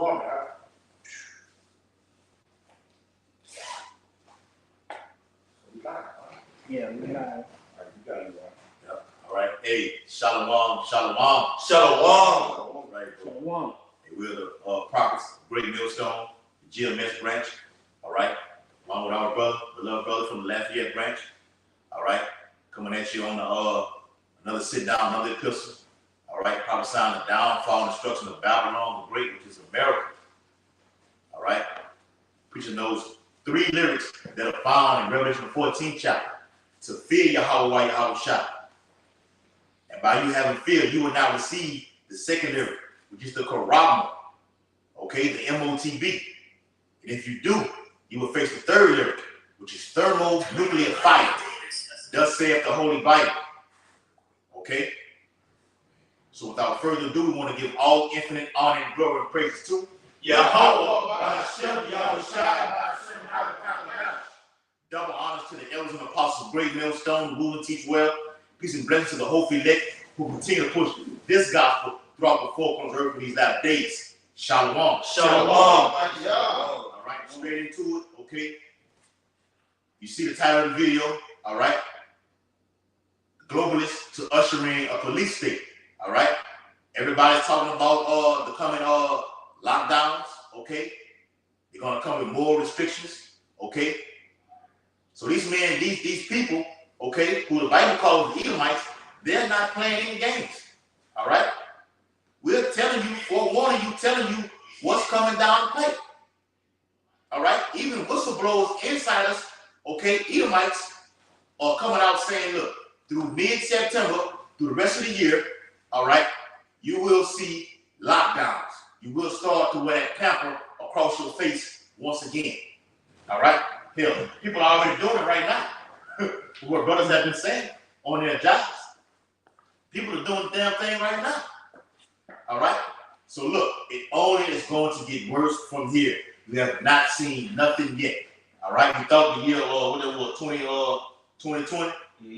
storming, huh? Yeah, we live. All right, you got it, right? Yep. All right. Hey, shalom, shalom. Shalom. Right, bro. Shalom. Hey, we're the prophets, Great Millstone, the GMS branch. All right. Along with our brother, beloved brother from the Lafayette branch. All right. Coming at you on the another sit down, another epistle. All right. Prophesying the downfall and destruction of Babylon the Great, which is America. All right. Preaching those 3 lyrics that are found in Revelation 14th chapter. To fear Yahweh while Yahweh shot. And by you having fear, you will now receive the second lyric, which is the Karabma, okay, the MOTB. And if you do, you will face the third lyric, which is thermonuclear fire. Thus saith the Holy Bible. Okay? So without further ado, we want to give all infinite honor and glory and praise to Yahweh, double honors to the elders and apostles of Great Millstone, rule and teach well. Peace and blessings to the hopeful elect who continue to push this gospel throughout the four corners of earth in these last days. Shalom. Shalom. All right, straight into it, okay? You see the title of the video, all right? Globalist to usher in a police state, all right? Everybody's talking about the coming lockdowns, okay? They're gonna come with more restrictions, okay? So these men, these people, okay, who the Bible calls the Edomites, they're not playing any games, all right? We're telling you, forewarning you, telling you what's coming down the pipe, all right? Even whistleblowers, insiders, okay, Edomites are coming out saying, look, through mid-September, through the rest of the year, all right, you will see lockdowns. You will start to wear that pamper across your face once again, all right? Hell, people are already doing it right now. What brothers have been saying on their jobs. People are doing the damn thing right now. All right? So look, it only is going to get worse from here. We have not seen nothing yet. All right? You thought the year, what it was, 2020,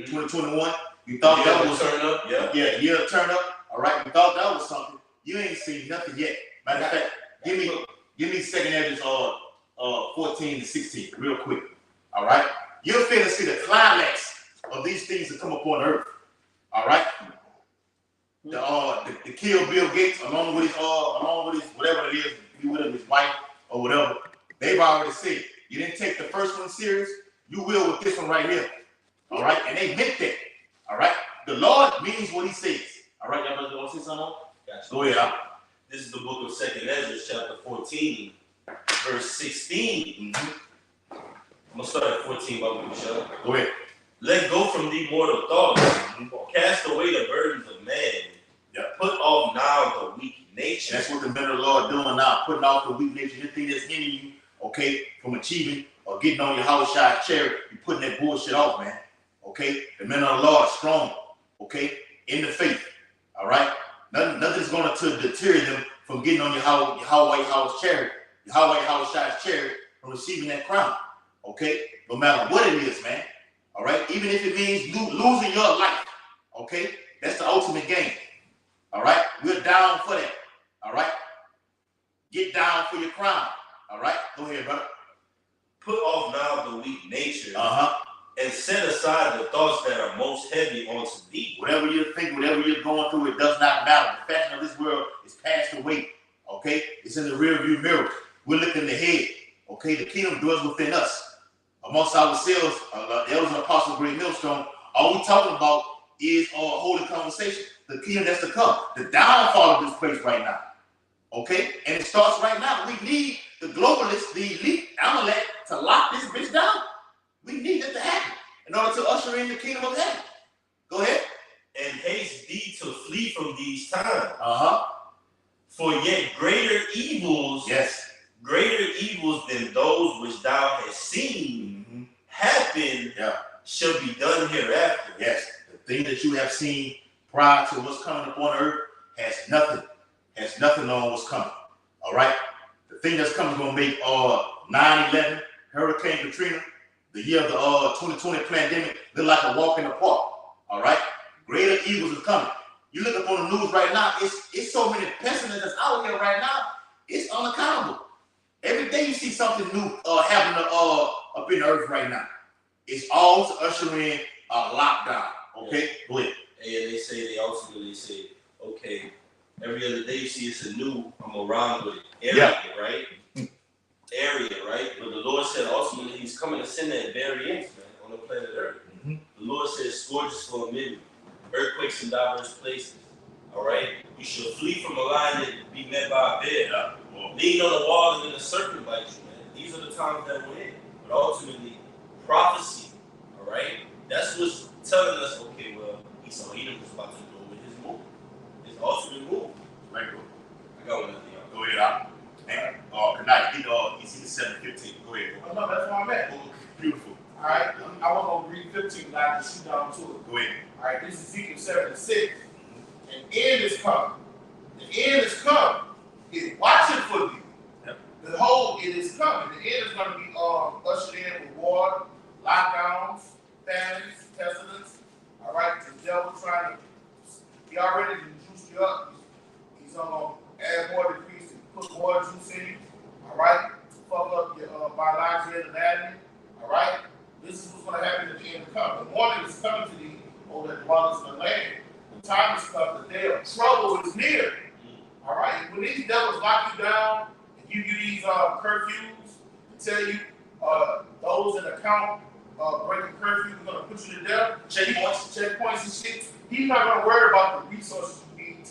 2021, you thought that was turn up? Yeah, year to turn up. All right, you thought that was something. You ain't seen nothing yet. Matter of fact, give me second Edges 14 to 16, real quick. All right, you'll feel to see the climax of these things that come upon earth. All right, the kill Bill Gates along with his whatever it is, he with him, his wife or whatever. They've already said you didn't take the first one serious. You will with this one right here. All right, and they meant that. All right, the Lord means what He says. All right, y'all want to say something? Gotcha. Go ahead. This is the book of 2nd Ezra, chapter 14, verse 16. I'm going to start at 14, Bible Michelle. Go ahead. Let go from thee mortal thoughts. Cast away the burdens of man. Yep. Put off now the weak nature. That's what the men of the Lord are doing now, putting off the weak nature, anything that's hindering you, okay, from achieving or getting on your house side chair. You're putting that bullshit off, man. Okay? The men of the Lord are strong, okay, in the faith. All right? Nothing's going to deter them from getting on your White House chair, your White House side chair, from receiving that crown. Okay? No matter what it is, man. All right? Even if it means losing your life. Okay? That's the ultimate game. All right? We're down for that. All right? Get down for your crown. All right? Go ahead, brother. Put off now the weak nature. Uh-huh. And set aside the thoughts that are most heavy onto thee. Whatever you're thinking, whatever you're going through, it does not matter. The fashion of this world is passed away. Okay? It's in the rearview mirror. We're looking ahead. Okay? The kingdom dwells within us. Amongst ourselves, the elders and apostles of Great Millstone, all we're talking about is our holy conversation. The kingdom that's to come. The downfall of this place right now. Okay? And it starts right now. We need the globalists, the elite, Amalek, to lock this bitch down. We need it to happen in order to usher in the kingdom of heaven. Go ahead. And haste thee to flee from these times. For yet greater evils, greater evils than those which thou hast seen happen shall be done hereafter. Yes, the thing that you have seen prior to what's coming upon earth has nothing on what's coming. All right? The thing that's coming is going to make 9/11, Hurricane Katrina, the year of the 2020 pandemic look like a walk in the park. All right? Greater evils is coming. You look up on the news right now, it's so many pessimists that's out here right now. It's unaccountable. Every day you see something new happening up in the earth right now. It's all to usher in a lockdown. Okay, go ahead. And they say okay, every other day you see it's a new around with area, right? Area, right? But the Lord said ultimately He's coming to send that variance, man, on the planet Earth. The Lord says scourges for a minute, earthquakes in diverse places. All right, you shall flee from a lion and be met by a bear. Lean on the wall and then the serpent bites you, man. These are the times that we're in. But ultimately, prophecy, all right, that's what's telling us, okay, well, Esau Edom is about to go with his move, his ultimate move. Right, bro. I got one of them. Go ahead, and good night. Ezekiel 7:15. Go ahead. Oh, no, that's where I'm at. Beautiful. All right, I want to read 15, but I just shoot down to it. Go ahead. All right, this is Ezekiel 7:6. An end is coming. The end is coming. It's watching for you. Yep. Behold, it is coming. The end is going to be ushered in with war, lockdowns, famines, pestilence. All right, the devil trying to, he already juiced you up. He's going to add more degrees and put more juice in you. All right, fuck up your biological anatomy. All right, this is what's going to happen at the end of coming. The morning is coming to thee, O that dwellest in the land. The time has come, the day of trouble is near. All right, when these devils lock you down and give you these curfews to tell you those in account breaking curfew, we're going to put you to death, checkpoints and shit, he's not going to worry about the resources you need to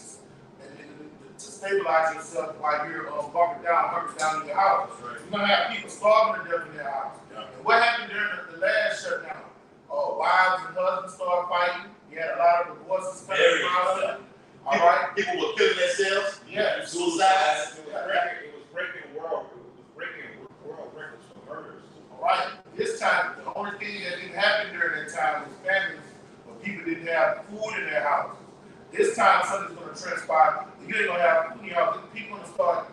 stabilize yourself while you're hunkered down in your house. Right. You're going to have people starving to death in their house. Yeah. And what happened during the last shutdown? Wives and husbands started fighting. You had a lot of divorces coming out of it. All right. People were killing themselves. Yeah. Suicides. It was breaking world records for murders. All right. This time, the only thing that didn't happen during that time was famines, but people didn't have food in their houses. This time, something's going to transpire. You ain't going to have food in your house. People going to start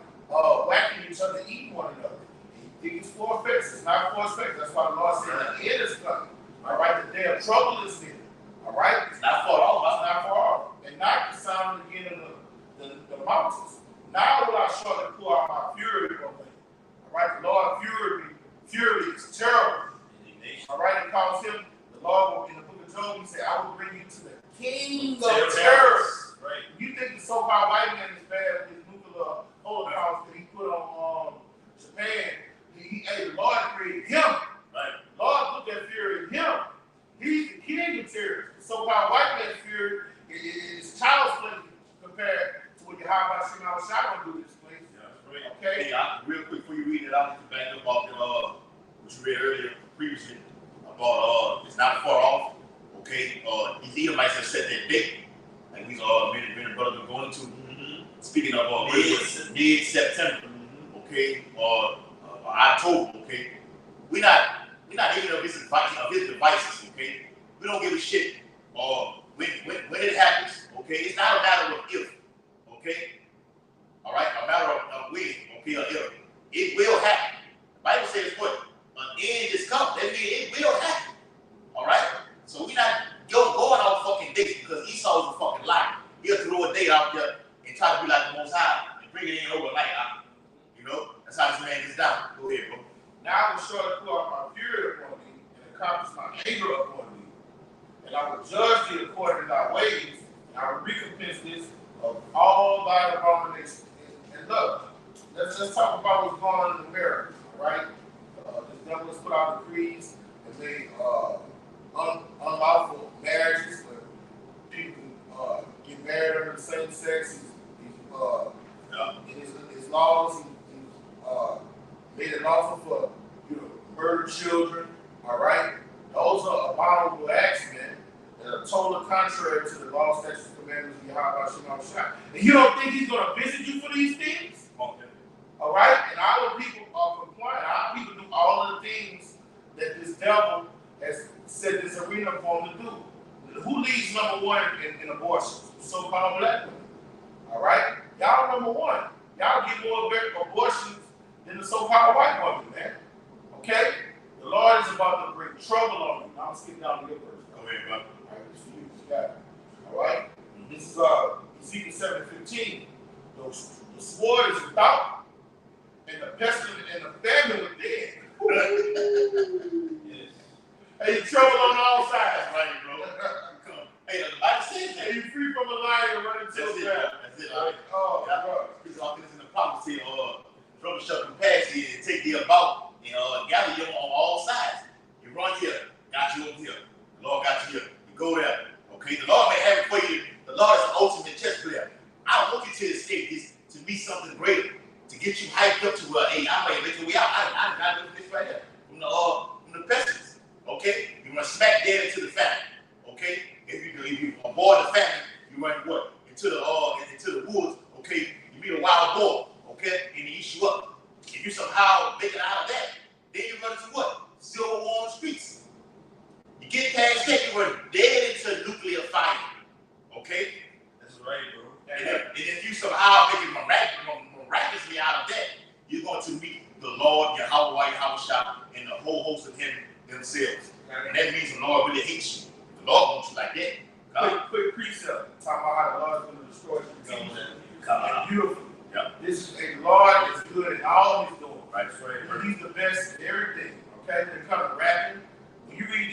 whacking each other, eating one another. You think it's for effects. It's not for effects. That's why the Lord said the end is coming. All right. The day of trouble is near. All right. It's not far off. It's not far off. And not the sound again of the mountains. Now will I shortly pour out my fury on them. All right. The Lord fury is terrible. All right. It calls him, the Lord in the book of Job, he said, I will bring you to the king of terror. Right. You think the so-called white man is bad with his nuclear holocaust that he put on Japan? The Lord created him. Right. Lord put that fury in him. He's the king of terror. The so-called white man's fury is child's play compared to what Yahweh Shem Shai gonna do this place. Yeah, okay. Hey, real quick before you read it, I want to back up about what you read earlier previously about it's not far off. Okay, these Edomites have set that date, like these men and brothers are going to. Speaking of mid-September, okay, October, okay. We're not ignorant of his devices, okay. We don't give a shit when it happens, okay. It's not a matter of if, okay. All right, a matter of when, okay, or if. It will happen. The Bible says what? An end is coming. That means it will happen. All right. So we're not going off fucking dates because Esau is a fucking liar. He'll throw a date out there and try to be like the Most High and bring it in overnight. You know, that's how this man gets down. Go ahead, bro. Now I will surely pour out my fury upon thee and accomplish my anger upon thee. And I will judge thee according to thy ways, and I will recompense this of all thy abominations. And look, let's talk about what's going on in America, all right? The devil has put out decrees and made unlawful marriages where people get married under the same sex. In his laws, he made it lawful for murder children. All right, those are abominable acts, man, that are totally contrary to the law, statutes, and commandments of Yahweh Shem Shai. And you don't think he's going to visit you for these things? Okay. All right, and our people are compliant. Our people do all of the things that this devil has set this arena for them to do. Who leads number one in abortion? So-called black women. All right, y'all number one. Y'all get more abortions than the so-called white woman, man. Okay? The Lord is about to bring trouble on you. Now I'm skipping down to your verse. Go ahead, bro. All right, this for you. You got it. All right? This is Ezekiel 7:15. The sword is without, and the pestilence and the famine within. Yes. Hey, trouble on all sides. That's right, bro. Hey, I said that. Hey, you free from a lion running to That's a it, ground. that's it. Oh, Yeah. bro. Because all this in the prophecy, trouble shall compass you and take thee about and gather you on all sides. You run here, got you over here. The Lord got you here. You go there. Okay, the Lord may have it for you. The Lord is the ultimate chess player. I don't want you to escape this, to be something greater, to get you hyped up to hey, I might make a way out. I got this right here from the pestilence. Okay, you run smack dead into the famine. Okay, if you avoid the famine, you run what into the woods. Okay, you meet a wild boar. Okay, and he eats you up. If you somehow make it out of that, then you run into what? Civil war on the streets. You get past that, you run dead into nuclear fire. Okay? That's right, bro. And if you somehow make it miraculously out of that, you're going to meet the Lord, Yahweh, and the whole host of him themselves. And that means the Lord really hates you. The Lord wants you like that. Quick precept. Talking about how the Lord is going to destroy you. Beautiful. Yeah. This is a Lord is good in all he's doing. Right. That's right. He's the best in everything. Okay? When it comes to rapping, when you read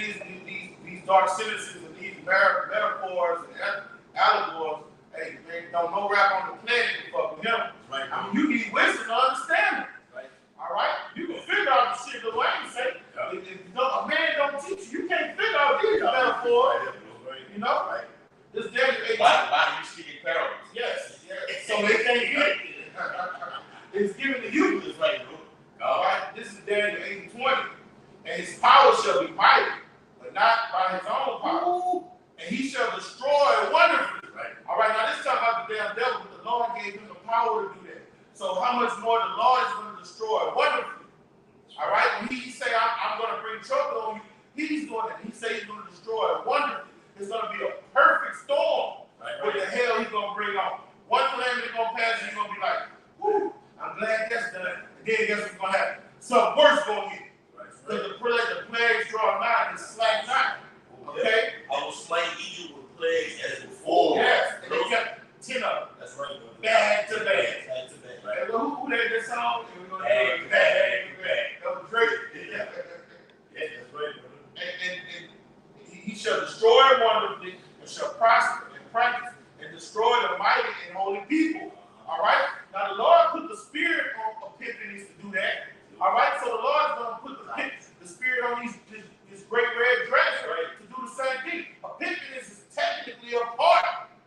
these dark sentences and these metaphors and allegories, hey, man, don't no rap on the planet to fuck with him. Right. I mean, you need wisdom to understand it. Right. All right? You can figure out the shit the way you say. Yeah. If a man don't teach you, you can't figure out these metaphors. Right. You know? Right. This Daniel 18. Why do you speak in parables? Yes. So they can't get it. It's given to you. That's right, bro. All right? This is Daniel 18:20. And his power shall be mighty, but not by his own power. And he shall destroy wonderfully. Right. All right, now this is talking about the damn devil, but the Lord gave him the power to do that. So how much more the Lord is going to destroy wonderfully? All right, when he say, I'm going to bring trouble on you, he's going to, he say he's going to destroy wonderfully. It's going to be a perfect storm. Right. What the hell he's going to bring on? One calamity going to pass, and you're going to be like, whoo, I'm glad that's done. And then guess what's going to happen? Something worse going to hit. Because the plagues draw nigh and slack not. Okay? I will slay Egypt with plagues as before. Yes, and they kept 10 of them. That's right, bro. Back to back. Back to back. Right. And who made this song? And we're going to do it Back to back. That was great. Yeah, that's right, bro. And he shall destroy wonderfully and shall prosper and practice and destroy the mighty and holy people. All right? Now the Lord put the spirit on epiphanies to do that. All right? So the Lord's going to put the spirit on this great red dragon, right, to do the same thing. Epiphanies is technically a part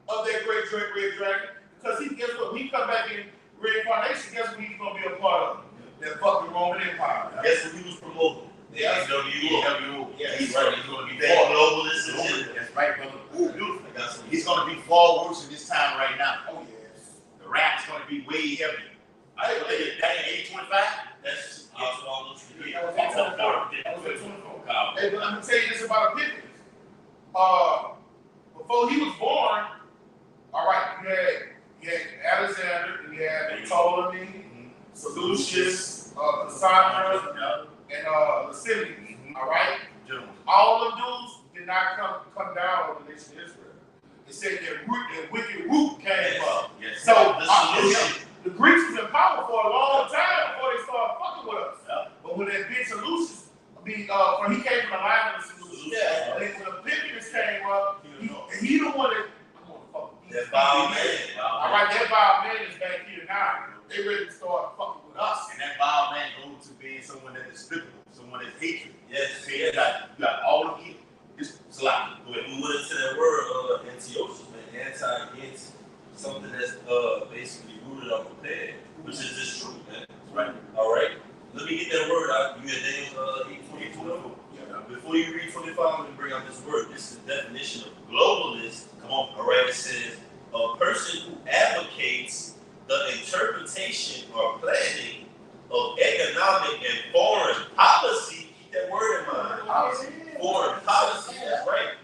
of that great red dragon because guess what? When he come back in reincarnation, guess what he's going to be a part of? That fucking Roman Empire. Guess what he was promoting? The SWO. Yeah, he's right. right. He's going to be that globalist agenda. That's right, brother. Ooh, beautiful. I got some. He's going to be far worse in this time right now. Oh, yes. The rap is going to be way heavier. I think that in 825. That's almost That was 824. Hey, but let me tell you this about Epiphanies. Before he was born, all right, you had Alexander, and you had Ptolemy, Seleucus, Cassandra, and Lascivia. All right? All of those did not come down with the nation of Israel. It said their wicked root came up. Yes. So the Greeks was in power for a long time before they started fucking with us. Yeah. But when that bitch Seleucus, when he came from the line of the Seleucus, Yeah. and then when Epiphanius came up, he the one that I'm gonna fuck with That vile man. All right, that vile man is back here now. They ready to start fucking with us. And that vile man goes to being someone that is despicable, someone that's hatred. Yes. See, you got all of you. It's sloppy. When we went into that word, antiochus, man, anti-against something that's basically rooted off of peg, which is just true, man. That's right. All right. Let me get that word out. You had Daniel 8:24. Before you read 25, let me bring out this word. This is the definition of globalist. Come on. All right. It says a person who advocates the interpretation or planning of economic and foreign policy. Keep that word in mind. Foreign policy. That's right.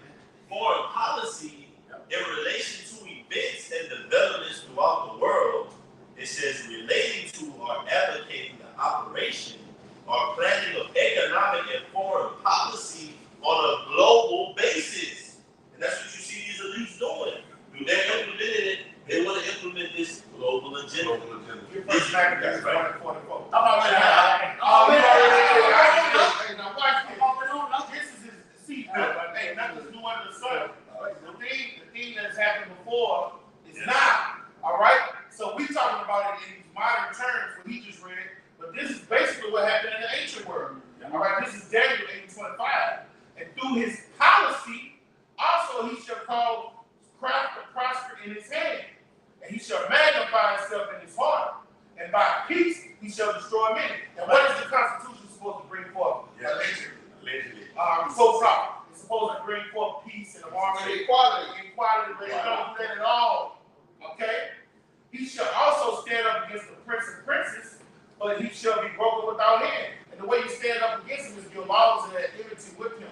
Foreign policy in relation to events and developments throughout the world. It says relating to or advocating the operation or planning of economic and foreign policy on a global basis. And that's what you see these elites doing. They implemented it. They want to implement this global agenda. Your first academic is 1 and 44. I'm already Hey, now watch this. This is his seat. Hey, nothing's new under the sun. The thing that's happened before is now. All right? So we talking about it in these modern terms, what he just read, but this is basically what happened in the ancient world. All right? This is Daniel 8:25. And through his policy, also he shall cause craft to prosper in his hand, and he shall magnify himself in his heart, and by peace he shall destroy many. And what is the Constitution supposed to bring forth? Allegedly. So proper. It's supposed to bring forth peace and harmony, equality, but it don't do that at all. Okay? He shall also stand up against the prince and princess, but he shall be broken without hand. And the way you stand up against him is your laws and enmity with him.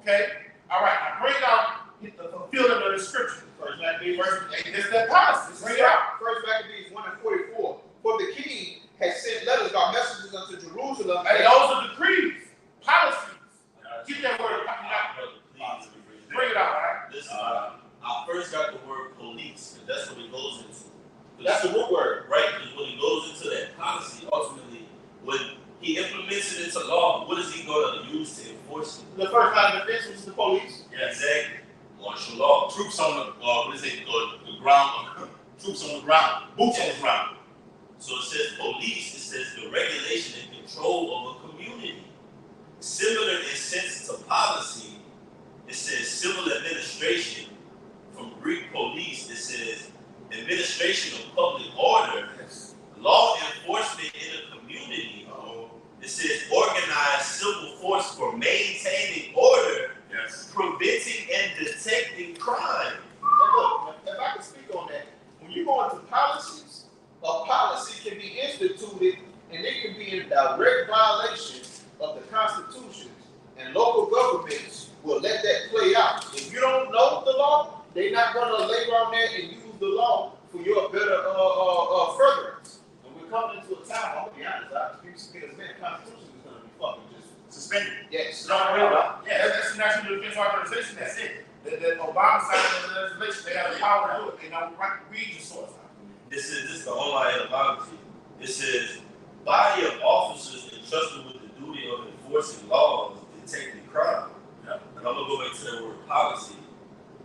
Okay? All right, now bring out the fulfillment of the scripture. First Maccabees, It's that policy. Bring it out. First Maccabees 1 and 44. For the king has sent letters by messengers unto Jerusalem. And those are decrees, policies. Get that word out. Please Bring it out, right? Listen, I first got the word police, and that's what it goes into. That's the root word. Right? Because when he goes into that policy, ultimately, when he implements it into law, what is he going to use to enforce it? The first line of defense is the police. Yeah, exactly. Martial law. Troops on the ground. Troops on the ground. Boots on the ground. So it says police, it says the regulation and control of a community. Similar in sense to policy, it says civil administration. From Greek police, it says administration of public order, law enforcement in a community. It says organized civil force for maintaining order, preventing and detecting crime. And look, if I can speak on that, when you go into policies, a policy can be instituted and it can be in direct violation of the Constitution, and local governments will let that play out. If you don't know the law, they're not going to labor on that and use the law for your better furtherance. And we're coming into a time, I'm going to be honest, I used to think the Constitution is going to be fucking just Suspended. yes. That's the National Defense Organization. That's it. That Obama signed the legislation. They have the power to do it. They don't read the source. This is the online etymology. It says body of officers entrusted with the duty of enforcing laws, detecting crime. And I'm gonna go back to that word policy.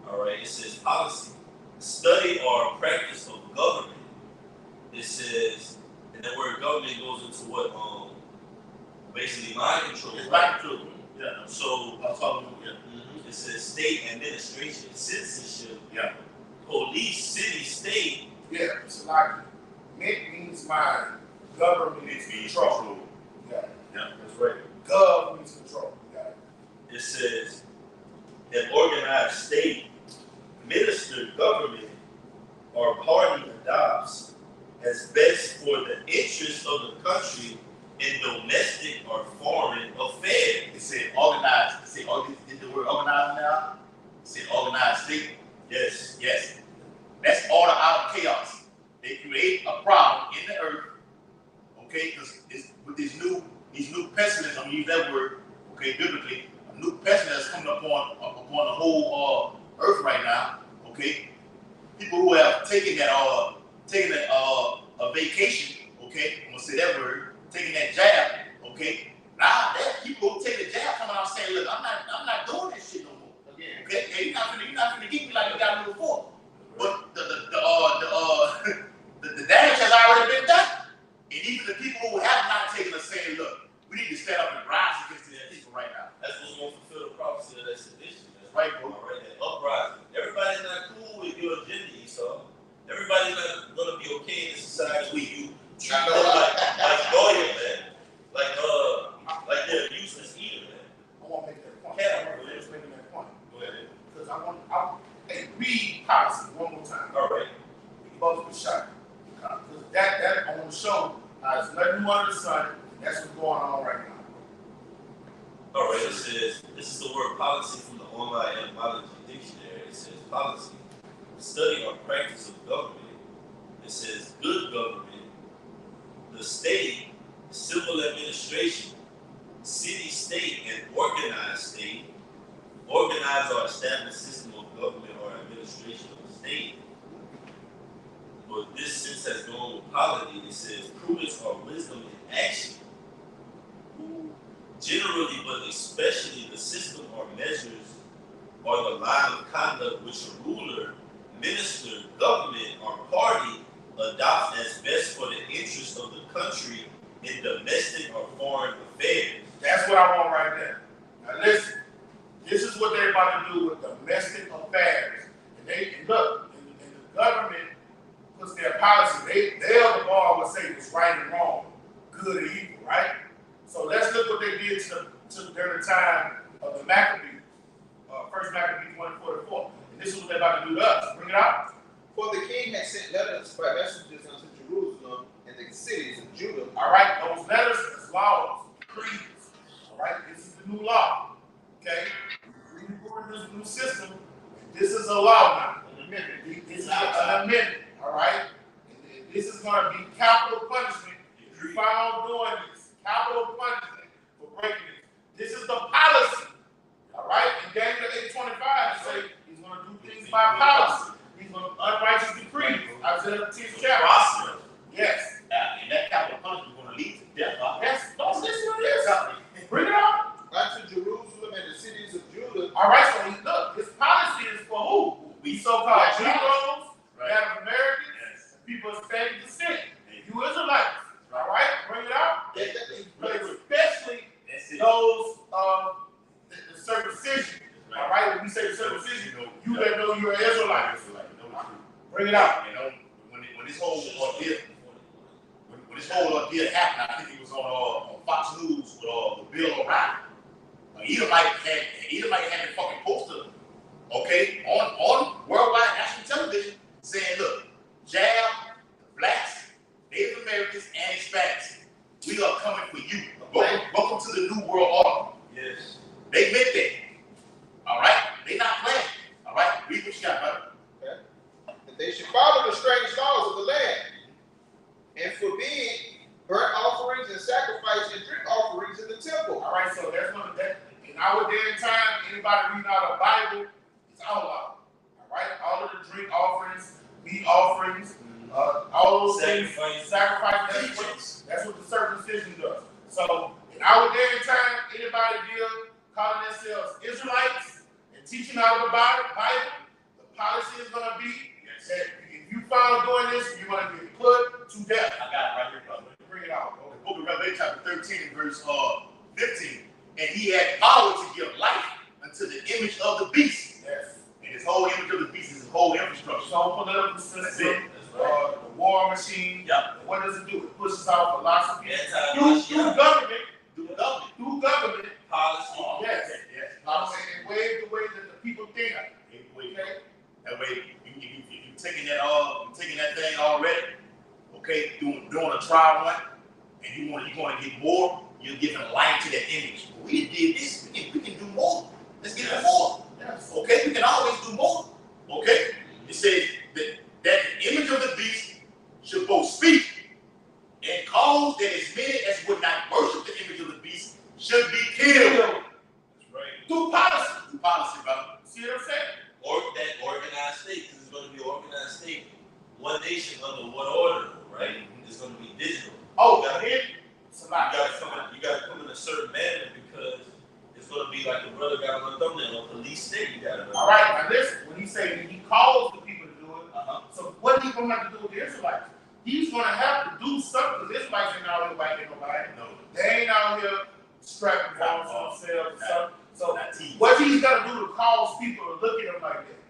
All right, it says policy, study or practice of government. It says, and that word government goes into what basically mind control. It's mind control. Yeah. So it says state administration, citizenship. Yeah. Police, city, state. Yeah, it's like it means my government is control. Yeah, That's right. Gov means control. It says an organized state, ministered government, or party adopts as best for the interest of the country in domestic or foreign affairs. It said organized. It said, is the word organized now? It said organized state. Yes. Yes. That's order out of chaos. They create a problem in the earth, okay, because with these new pestilence, I'm gonna use that word, okay, biblically, a new pestilence coming upon the whole earth right now, okay. People who have taken a vacation, okay, I'm gonna say that word, taking that jab, okay. Now that people who take the jab coming out saying, look, I'm not doing this shit no more. Again, okay, hey, you're not gonna keep me like you got me before. But the damage has already been done. And even the people who have not taken a saying, look, we need to stand up and rise against these people right now. That's what's going to fulfill the prophecy of that sedition. That's right, bro. All right, that uprising. Everybody's not cool with your agenda, Esau. Everybody's not going to be okay in this society with you. Treat them like loyal, man. Like they're a useless eater, man. I want to make that point. Yeah. I'm just making that point. Go ahead. Because hey, read policy one more time. All right. We both be shot. Because that I want to show there's nothing new under the sun. That's what's going on right now. All right, it says, this is the word policy from the online etymology dictionary. It says policy, the study or practice of government. It says good government, the state, civil administration, city, state, and organized state. Organized or established system of government or administration of the state. but this sense has gone with polity. It says prudence or wisdom in action. Generally, but especially the system or measures or the line of conduct which a ruler, minister, government, or party adopts as best for the interest of the country in domestic or foreign affairs. That's what I want right there. Now listen, this is what they're about to do with domestic affairs. And look, and the government puts their policy. They're the bar would say it's right and wrong, good or evil, right? So let's look what they did during the time of the Maccabees. First Maccabees 1:44. And this is what they're about to do to us. Bring it out. For the king had sent letters by messengers unto Jerusalem and the cities of Judah. All right, those letters is laws, decrees. All right, this is the new law. Okay, we're doing this new system. This is a law now. An amendment. This is an amendment. All right, and this is going to be capital punishment if you found doing this. Capital punishment for breaking it. This is the policy. All right, in Daniel 8:25, it says he's going to do things by policy. He's going to unrighteous decrees. Isaiah 10th chapter. Yes. And that capital punishment is going to lead to death. Yes. Don't listen to this. Bring it up. Unto Jerusalem and the cities of Judah. All right, so look, this policy is for who? We so-called Negroes, Native Americans, people of Spanish descent, you Israelites. All right, bring it out. But especially those the circumcision. All right, when we say circumcision, you that know you're an Israelite. Bring it out. You know, when this whole ordeal happened, I think it was on Fox News with Bill O'Reilly. Edomite had the fucking poster, okay, on worldwide national television saying, look, jab, blacks, Native Americans, and Hispanics, we are coming for you. Welcome to the new world order. Yes. They meant that. All right? They not playing. All right? Read what you got, brother. Okay. That they should follow the strange laws of the land and forbid burnt offerings and sacrifice and drink offerings in the temple. All right, so there's one of that. In our day and time, anybody reading out a Bible, it's outlawed. All right? All of the drink offerings, meat offerings, all those things, sacrifice, that's what the circumcision does. So in our day and time, anybody calling themselves Israelites and teaching out of the Bible, the policy is going to be that if you found doing this, you're going to get put to death. I got it right here, brother. Bring it out. The book of Revelation, chapter 13, verse 15. And he had power to give life unto the image of the beast. Yes. And his whole image of the beast is his whole infrastructure. So political system, the war machine. Yep. What does it do? It pushes out philosophy. Through government. Through government. Policy. Yes. Yes. And wave the way that the people think. Okay. That way, you taking that thing already. Okay, doing a trial run, and you want to get more. You're giving life to that image. We did this. We can do more. Let's get more. Yes. Okay, we can always do more. Okay, it says that the image of the beast should both speak and cause that as many as would not worship the image of the beast should be killed. That's right. Through policy. Through policy, brother. See what I'm saying? Or that organized state, because it's going to be an organized state. One nation under one order, right? It's going to be digital. Oh, you gotta come in a certain manner because it's gonna be like the brother got on the thumbnail, a police state. You gotta know. All right, now listen. When he say he calls the people to do it, so what is he gonna have to do with the Israelites? He's gonna have to do something. The Israelites ain't out here biting nobody. No, they ain't out here strapping bombs on themselves or something. So what he's gonna do to cause people to look at him like that,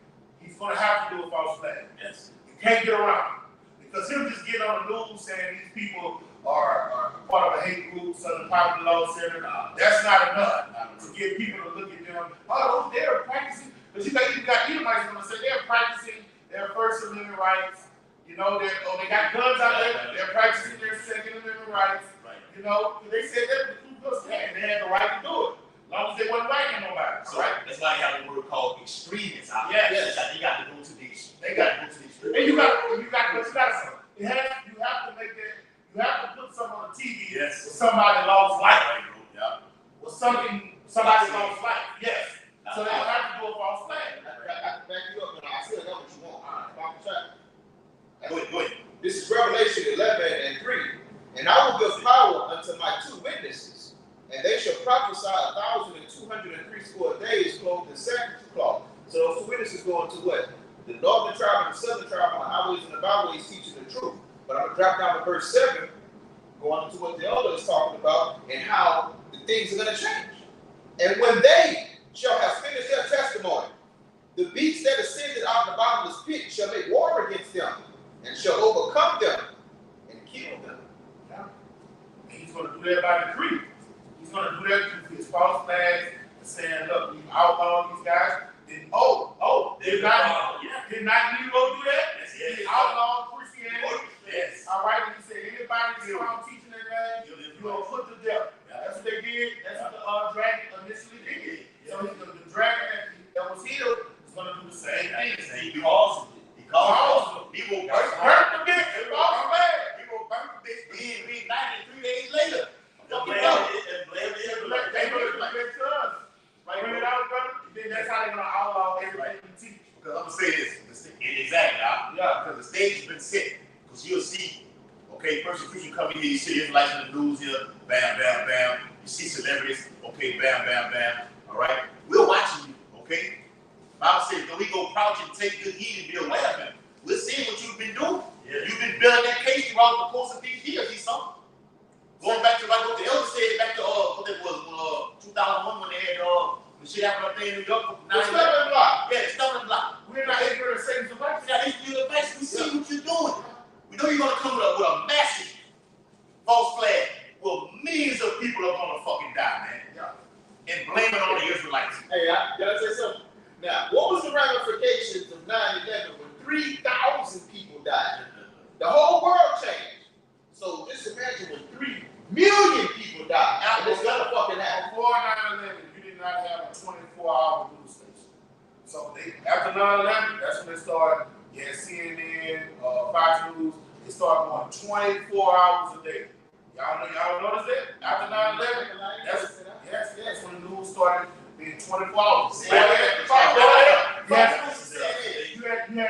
he's gonna have to do a false flag. Yes. You can't get around it. Because him just getting on the news saying these people are part of a hate group, Southern Poverty Law Center, that's not enough to get people to look at them. Oh, they're practicing. But you got Edomites going to say they're practicing their First Amendment rights. You know, they got guns out there. They're practicing their Second Amendment rights. You know, they said that and they had the right to do it. As long as they wasn't writing nobody. So, right? That's why they have a word called extremists out there. Yes. They got to go to the extreme. They got to go to the extreme. And you got something. You have to make that. You have to put something on TV. Yes. With somebody lost life. Yeah. With somebody lost life. Yes. So they have to do a false flag. I can back you up, but I still know what you want. All right, Go ahead. This is Revelation 11:3. And I will give power unto my 2 witnesses, and they shall prophesy 1,260 days clothed in sackcloth. So those 2 witnesses go into what? The northern tribe and the southern tribe on the highways and the byways teaching the truth. But I'm going to drop down to verse 7, going into what the elder is talking about and how the things are going to change. And when they shall have finished their testimony, the beast that ascended out of the bottomless pit shall make war against them and shall overcome them and kill them. Yeah. And he's going to do that by decree. He's going to do that through his false flags and saying, look, we've outlawed these guys. Did not Nero do that? Yes. He outlawed Christianity. Yes. All right, and he said, anybody that's found teaching that guy, you're going to put to death. That's what they did. That's what the dragon initially did. So the dragon that was healed is going to do the same thing. He caused it. He will burn the bitch. He will burn the bitch. Being reignited 3 days later. Bring it out, brother. Then that's how they're going to outlaw everything you teach. Because I'm going to say this. Exactly. Because the stage has been set. Because you'll see, okay, persecution coming here. You see Israelites in the news here. Bam, bam, bam. You see celebrities. Okay, bam, bam, bam. All right? We're watching you. Okay? Bible says, when we go crouch and take good heed and be aware of him. We're seeing what you've been doing. Yeah. You've been building that case throughout the course of these years. Esau. Going back to like what the elder said back to what that was 2001 when they had the shit happened up there in New York. The stumbling block. Yeah, the stumbling block. We're not ignorant of Satan's devices. We're not ignorant of devices. We see what you're doing. We know you're gonna come with a massive false flag. Well, millions of people are gonna fucking die, man. Yeah. And blame it on the Israelites. Hey, can I say something? Now, what was the ramifications of 9/11 when 3,000 people died? The whole world changed. So just imagine when 3 million people died. And it's gonna fucking happen. Before 9/11, you did not have a 24-hour news station. So after 9/11, that's when they started. Yeah, CNN, Fox News, they started going 24 hours a day. Y'all notice that? After 9/11, that's when the news started being 24 hours. You had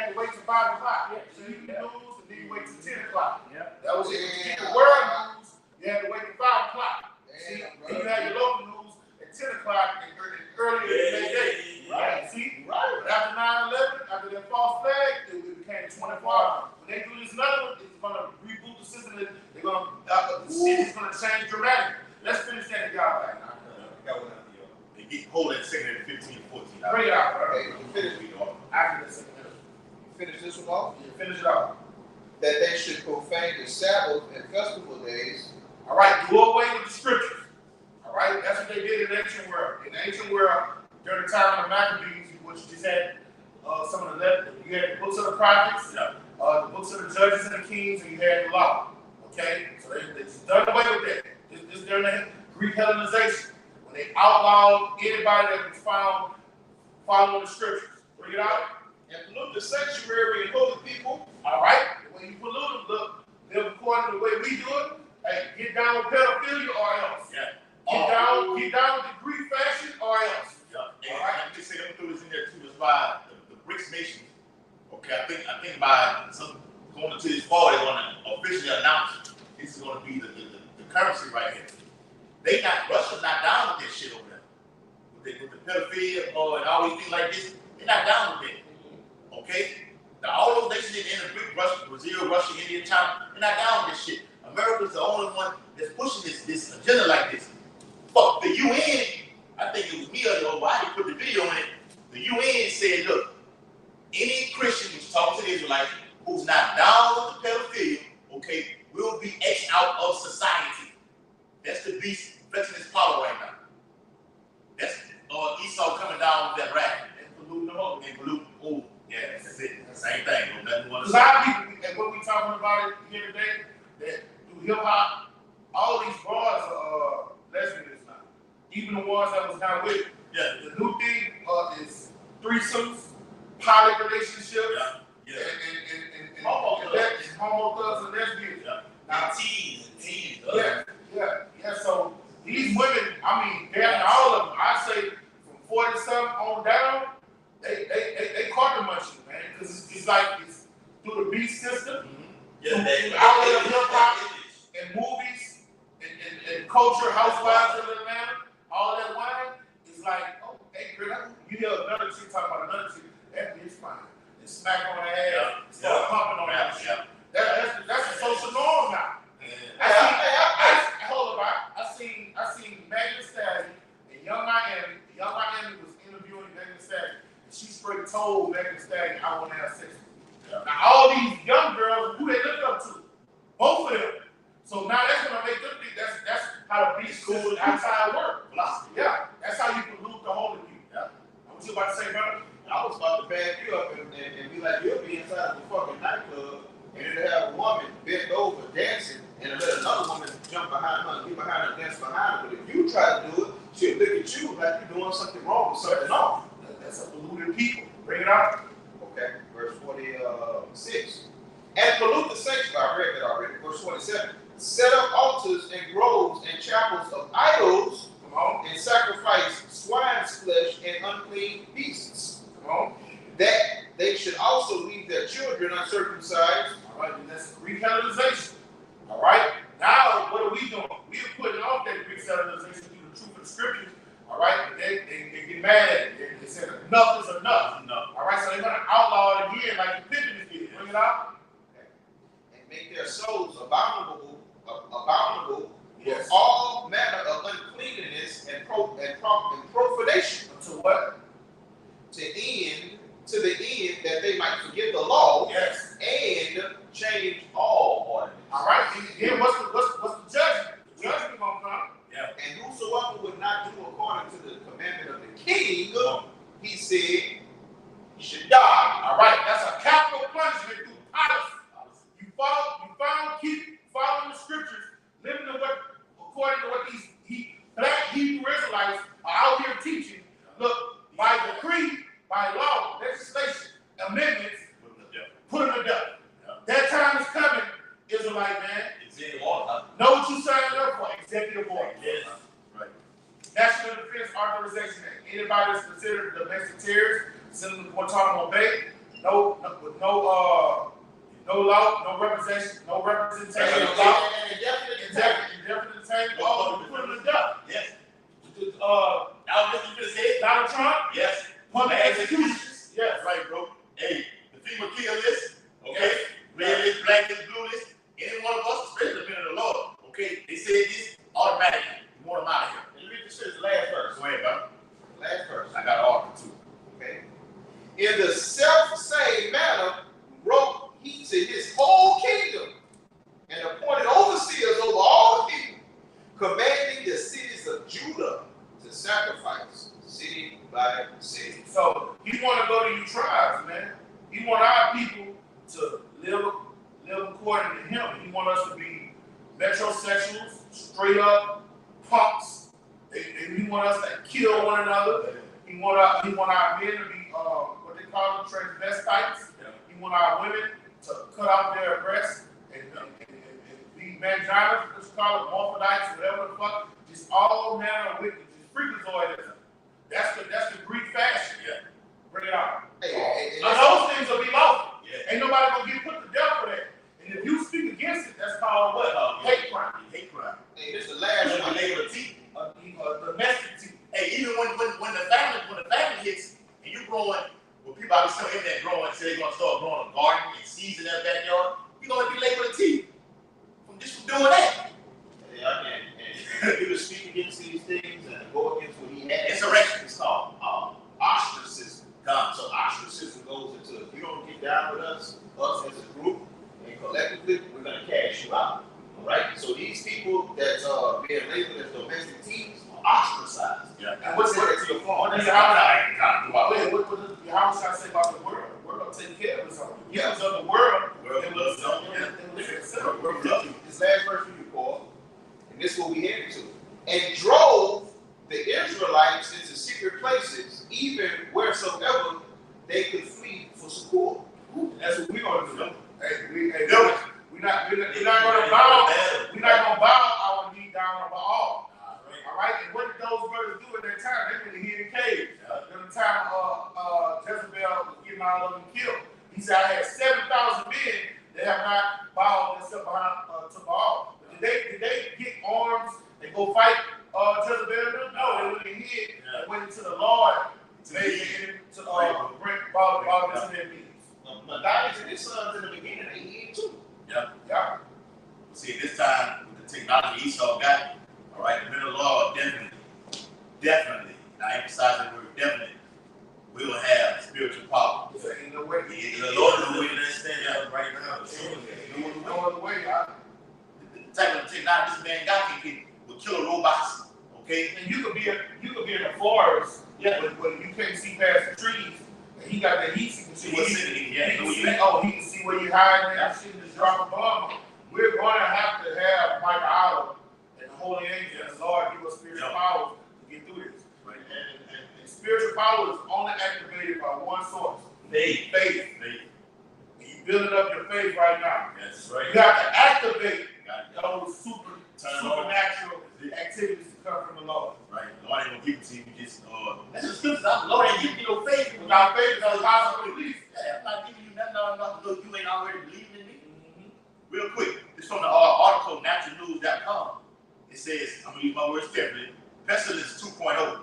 to wait till 5 o'clock. So you the news and then you wait till 10 o'clock. That was it. To get the world news, you had to wait till 5 o'clock. See, and you had your local news at 10 o'clock and earlier in the day. Right. See? Right. But after 9/11, after that false flag, it became 24 hours. When they do this another one, it's going to reboot the system. They're going to, the city's going to change dramatically. Let's finish that together right now. They get hold of that second at 15 and 14. Bring it out, bro. Okay, you finish it off. After the second minute. Finish this one off? Yeah, finish it off. That they should profane the Sabbath and festival days. All right, do away with the scriptures. All right, that's what they did in the ancient world. In the ancient world, during the time of the Maccabees, which just had some of the you had the books of the prophets, the books of the judges and the kings, and you had the law. Okay, so they just done away with that. This during the Greek Hellenization, when they outlawed anybody that was found following the scriptures. Bring it out. And pollute the sanctuary and holy people. All right, when you pollute them, look, live according to the way we do it. Hey, get down with pedophilia or else. Yeah. Get down with the Greek fashion or else. Yeah. All right. Let me say them through this in there too. Is by the BRICS nations. Okay, I think by some going into this fall, they want to officially announce this is going to be the currency right here. Russia's not down with this shit over there. With the pedophilia and all these things like this, they're not down with it. Okay? Now, all those nations in the BRICS, Russia, Brazil, Russia, India, China, they're not down with this shit. America's the only one that's pushing this agenda like this. Fuck the UN. I think it was me or I put the video in it. The UN said, look, any Christian who's talking to the Israelites who's not down with the pedophilia, okay, will be X'd out of society. That's the beast flexing his power right now. That's Esau coming down with that rat and polluting the whole and polluting. Oh, yeah, that's it. Same thing. A lot of people, and what we talking about here today, that through hip hop, all these bars are lesbians now. Even the ones that was not with it. Yeah. The new thing is threesomes, poly relationships, and homo thugs and lesbians. Yeah. Now teens. Yeah. So these women, I mean, they're all of them. I say from 40-something on down, they caught the munching, man, because it's like it's through the beast system. outlet of hip hop and movies and culture, housewives of Atlanta, all that wine is like, oh, hey, girl, you hear another chick talking about another chick, that bitch fine. And smack on her ass, start pumping on that shit. That's a social norm now. I seen Megan Thee Stallion in Young Miami. Young Miami was interviewing Megan Thee Stallion. And she straight told Megan Thee Stallion, I want to have sex with you. Now all these young girls, who they look up to? Both of them. So now that's gonna make them think that's how the beach school outside work. Philosophy. Yeah, that's how you pollute the whole of you. Yeah. What you about to say, brother? I was about to back you up and be like, you'll be inside of a fucking nightclub and it'll have a woman bent over dancing and let another woman jump behind her and get behind her and dance behind her. But if you try to do it, she'll look at you like you're doing something wrong or something off. That's a polluted people. Bring it out. Okay, verse 46. And pollute the sanctuary. I read that already. Verse 47. Set up altars and groves and chapels of idols, and sacrifice swine's flesh and unclean beasts. That they should also leave their children uncircumcised. All right, and that's Greek Hellenization. All right, now what are we doing? We are putting off that Greek Hellenization through the truth of the scriptures. All right, they get mad at it. They said enough is enough. All right, so they're going to outlaw it again like the Epiphany did. Bring it out. Okay. And make their souls abominable yes, for all manner of uncleanness and profanation. To what? To the end that they might forget the law, yes, and change all ordinance. All right. And then what's the judgment? The judgment gonna come. Yeah. And whosoever would not do according to the commandment of the king, he said, he should die. All right. That's a capital punishment through policy. You keep following the scriptures, living according to what these black Hebrew Israelites are out here teaching. Look, by decree, by law, legislation, amendments, put them to death. Yeah. That time is coming, Israelite man. Executive order. Know what you signed up for? Executive order. Yes. Right. National Defense Authorization Act. Anybody that's considered a domestic terrorist, send them to Guantanamo Bay. No law, no representation of law. Indefinite detention. Oh, put them to death. Yes. Donald Trump? Yes. Public executions. Yes. Right, bro. Hey, the FEMA kill list, okay? Red list, black list, blue list. Any one of us, especially the men of the Lord, okay? They said this automatically. You want them out of here. And you read this is the last verse. Go ahead, bro. Last verse. I got an article too. Okay. In the self-same manner, wrote he to his whole kingdom and appointed overseers over all the people, commanding the cities of Judah to sacrifice city by city. So he want to go to you tribes, man. He want our people to live according to him. He want us to be metrosexuals, straight up punks. He want us to kill one another. He want our men to be what they call them transvestites. Yeah. He want our women to cut off their breasts and be vaginas, let's call it morphodites, whatever the fuck. Just all manner of wickedness, freakazoidism. That's the Greek fashion. Yeah. Bring it out. Hey, those things will be lawful. Yeah. Ain't nobody gonna get put to death for that. And if you speak against it, that's called what? Hate crime. Hate crime. Hey, this is the last one. Domestic tea. Hey, even when the family hits and you growing, when people out there in that growing, say they're gonna start growing a garden and seeds in their backyard, you're gonna be labeled a tea. From doing that. Yeah, and you would speak against these things and go against what he had. Insurrection. It's called ostracism. So ostracism goes into, if you don't get down with us as a group and collectively, we're gonna cash you out. All right. So these people that are being labeled as domestic teams are ostracized. Yeah. And what's that to your phone? What does Yahweh say about the world? The world take care of us all. Yeah. Of the world. This last verse for you, Paul, and this is what we headed to. And drove the Israelites into secret places, even wheresoever they could flee for support. That's what we're gonna do. We're not gonna bow our knee down on Baal. All right. And what did those brothers do at that time? They went hid in caves. During the time Jezebel was getting all of them killed. He said, I had 7,000 men that have not bowed go fight Jezebel? No, they went and hid and went into the Lord to bring ball into their knees. But God and his sons in the beginning, they hid too. Yeah. See, this time with the technology Esau got, all right, the men of the Lord definitely, and I emphasize the word definitely, will have spiritual power. In the way, the Lord is the way that standing up right now. No other way. The type of technology this man got can will kill robots. Okay, and you could be in the forest, when you can't see past the trees, and he got that heat seeking shit. He can see where you hiding and shit and just drop a bomb. We're going to have Mike Otto and the Holy Angel and the Lord give us spiritual power to get through this. Right. And spiritual power is only activated by one source. Faith. And you building up your faith right now. That's right. You have to activate those supernatural activities to come from the Lord. Right. The Lord ain't gonna give it to you. Just that's the scripture. The Lord ain't giving you no faith. Without faith, it's impossible to believe. I'm not giving you nothing enough to know you ain't already believing in me. Real quick, it's from the article naturalnews.com. It says, I'm gonna use my words carefully. Pestilence 2.0.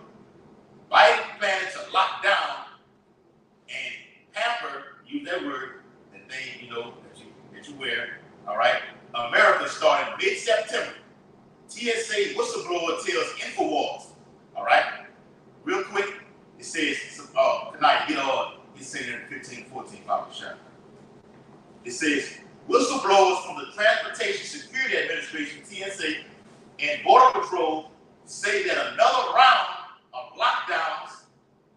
Biden planning to lock down and pamper, use that word, that thing, that you wear. All right. America starting mid-September. TSA whistleblower tells InfoWars. All right. Real quick, it says, tonight, it's saying in 15-14 power shot. It says, whistleblowers from the Transportation Security Administration, TSA, and Border Patrol say that another round of lockdowns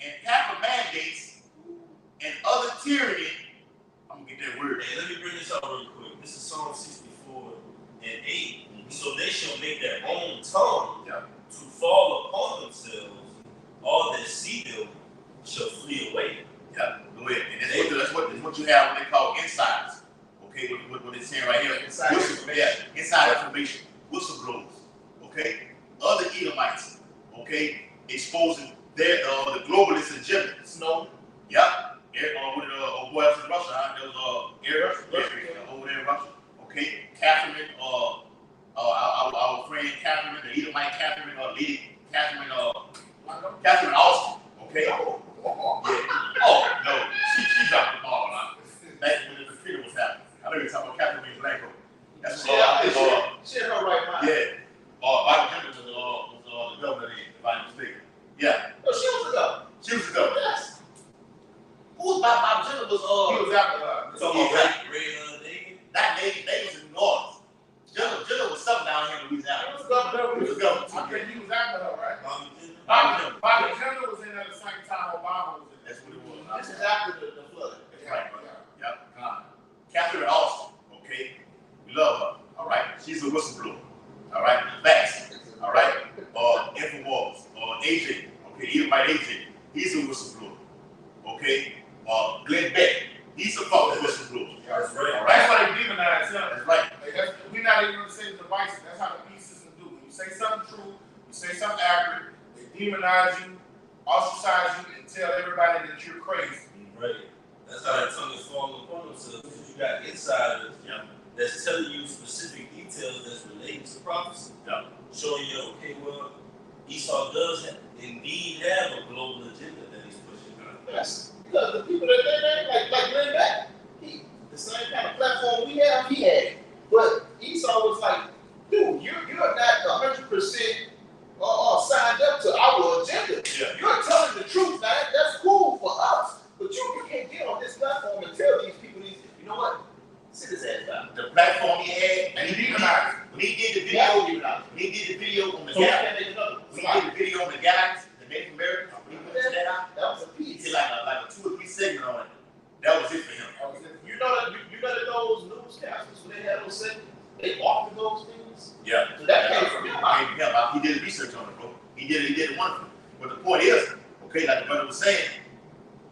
and pamper mandates and other tyranny. I'm gonna get that word. Hey, let me bring this up real quick. This is Psalm 64 and 8. So they shall make their own tongue to fall upon themselves. All that see them shall flee away. Yeah, go ahead. And that's what you have what they call insiders. Okay, what they're saying right here. Inside information. Whistleblowers. Okay? Other Edomites. Okay? Exposing the globalist agenda. Snow. Yep. Boy else in Russia, there was over there in Russia. Okay? Catherine, our friend Catherine, the Edomite Catherine, lady Catherine Austin. Okay? Yeah. Oh, no. She dropped the ball now. That's when the freedom was happening. I know you're talking about Catherine Blanco. That's she had her right mind. Yeah. Bible Kendrick was the governor then, if I'm not mistaken. Yeah. No, she was the governor. She was the governor. Yes. Who was Bible Kendrick? He was after her. So That lady was in New Orleans. Jenna was something down here in Louisiana. He was governor. I think he was after her, right? Bobby Kendrick was in at the same time Obama was in. That's what it was. This is after the flood. That's right. Yep. Catherine Austin. Okay. We love her. All right. She's a whistleblower. All right. Facts. All right. InfoWars. AJ. Okay. Edomite AJ. He's a whistleblower. Okay. Glenn Beck. He's a fucking whistleblower. That's right. All right. That's why they demonize him. That's right. We're not even on the same devices. That's how the peace system do. When you say something true, you say something accurate, they demonize you, ostracize you, and tell everybody that you're crazy. Right. That's how that tongue is falling upon themselves. Because you got insiders that's telling you specific details that's related to prophecy. Showing you, okay, well, Esau does indeed have a global agenda that he's pushing. Yes. Because the people that like Glenn Beck, the same kind of platform we have, he had. But Esau was like, dude, you're not 100% signed up to our agenda. Yeah. You're telling the truth. Now, that's cool for us. But you can't get on this platform and tell these people, you know what? Sit his ass down. The platform he had, And he demonized. when he did the video, on the guy, on the guys, the Native Americans, when he put that out, that was a he piece. did like a 2 or 3 segment on it. That was it for him. You know that those newscasters, when they had those segments, they offered those things. Yeah. So that came from him. He did research on it, bro. He did it wonderful. But the point is, okay, like the brother was saying,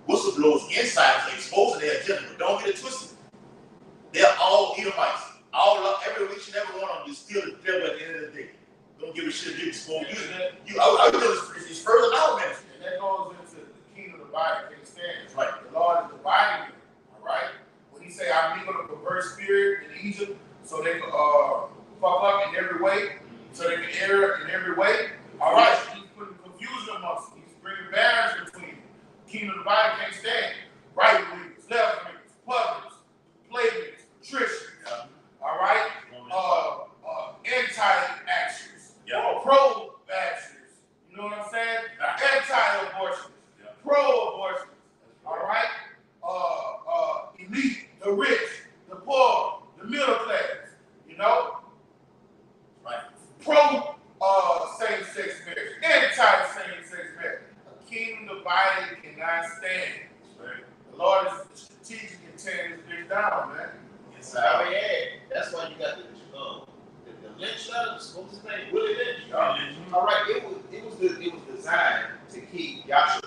whistleblowers, insiders are exposing their agenda, but don't get it twisted. They're all Edomites. Every each and every one of them is still the devil at the end of the day. Don't give a shit if you expose you. I it's further out, man. And that goes into the kingdom of the body can't stand. That's right. The Lord is dividing you. All right? When he say, I'm leaving a perverse spirit in Egypt so they can fuck up in every way, so they can err in every way. All right, he's putting confusion amongst them. He's bringing barriers between them. Kingdom divided can't stand. Right wingers, left wingers, publics, Platonists, patricians. All right, anti-actions, pro-actions. You know what I'm saying? Anti-abortion, pro-abortion. All right, elite, the rich, the poor, the middle class. You know, right? Pro same-sex marriage, anti-same-sex marriage. A kingdom divided cannot stand. Right. The Lord is strategic in tearing this bitch down, man. Yes, that's why you got the Lynch letters. What was his name? Willie Lynch. All right, it was designed to keep Yasha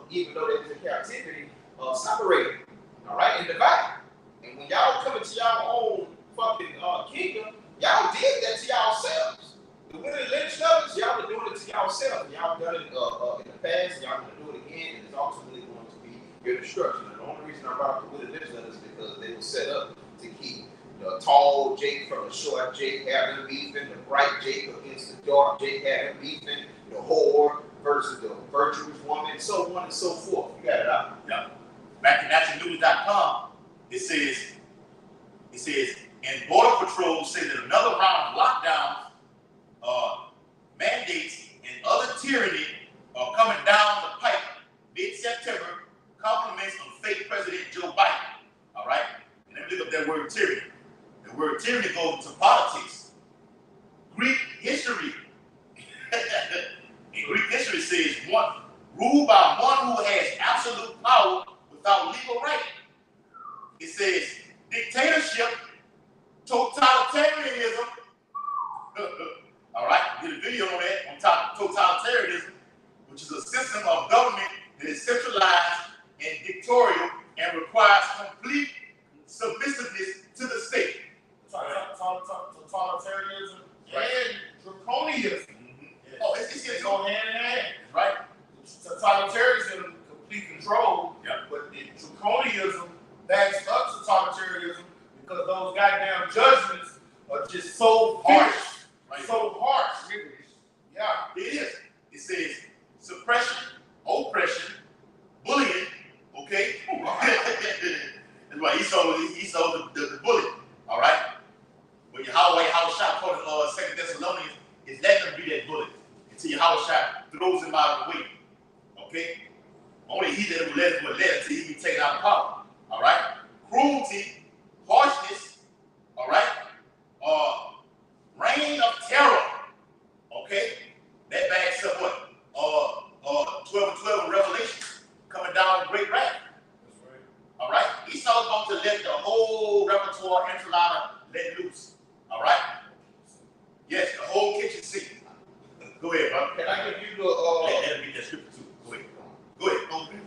even though they was in captivity, separated. All right, and divided. And when y'all come into y'all own fucking kingdom, y'all did that to yourselves. The Willie Lynch letters, y'all were doing it to yourselves. Y'all done it in the past, and y'all gonna do it again, and it's ultimately going to be your destruction. And the only reason I brought up the Willie Lynch letters is because they were set up to keep the tall Jake from the short Jake having beefing, the bright Jake against the dark Jake having beefing, the whore versus the virtuous woman, so on and so forth. You got it out. Yeah. Back to naturalnews.com, it says, and Border Patrol says that another round of lockdowns, mandates, and other tyranny are coming down the pipe mid-September, compliments of fake President Joe Biden. All right? And let me look up that word tyranny. The word tyranny goes into politics. Greek history. In Greek history says ruled by one who has absolute power without legal right. It says dictatorship, totalitarianism. All right, did a video on that on top of totalitarianism, which is a system of government that is centralized and dictatorial and requires complete submissiveness to the state. Totalitarianism and draconianism. Oh, it's going hand in hand. Right. Totalitarianism, complete control, but the draconianism backs up totalitarianism because those goddamn judgments are just so harsh. Right. So harsh. Yeah. It is. It says suppression, oppression, bullying, okay? That's why he sold the bully, all right? When Yahweh shot for the 2 Thessalonians, is letting them be that bully until Yahweh shot throws him out of the way, okay? Only he that will let him until he be taken out of power, all right? Cruelty, harshness, all right? Reign of terror, okay? That backs up what? 12:12 in Revelation, coming down the great wrath. That's right. All right? Esau's about to let the whole repertoire enchilada let loose. All right? Yes, the whole kitchen sink. Go ahead, bro. Can I give you the let him read that scripture too. Go ahead.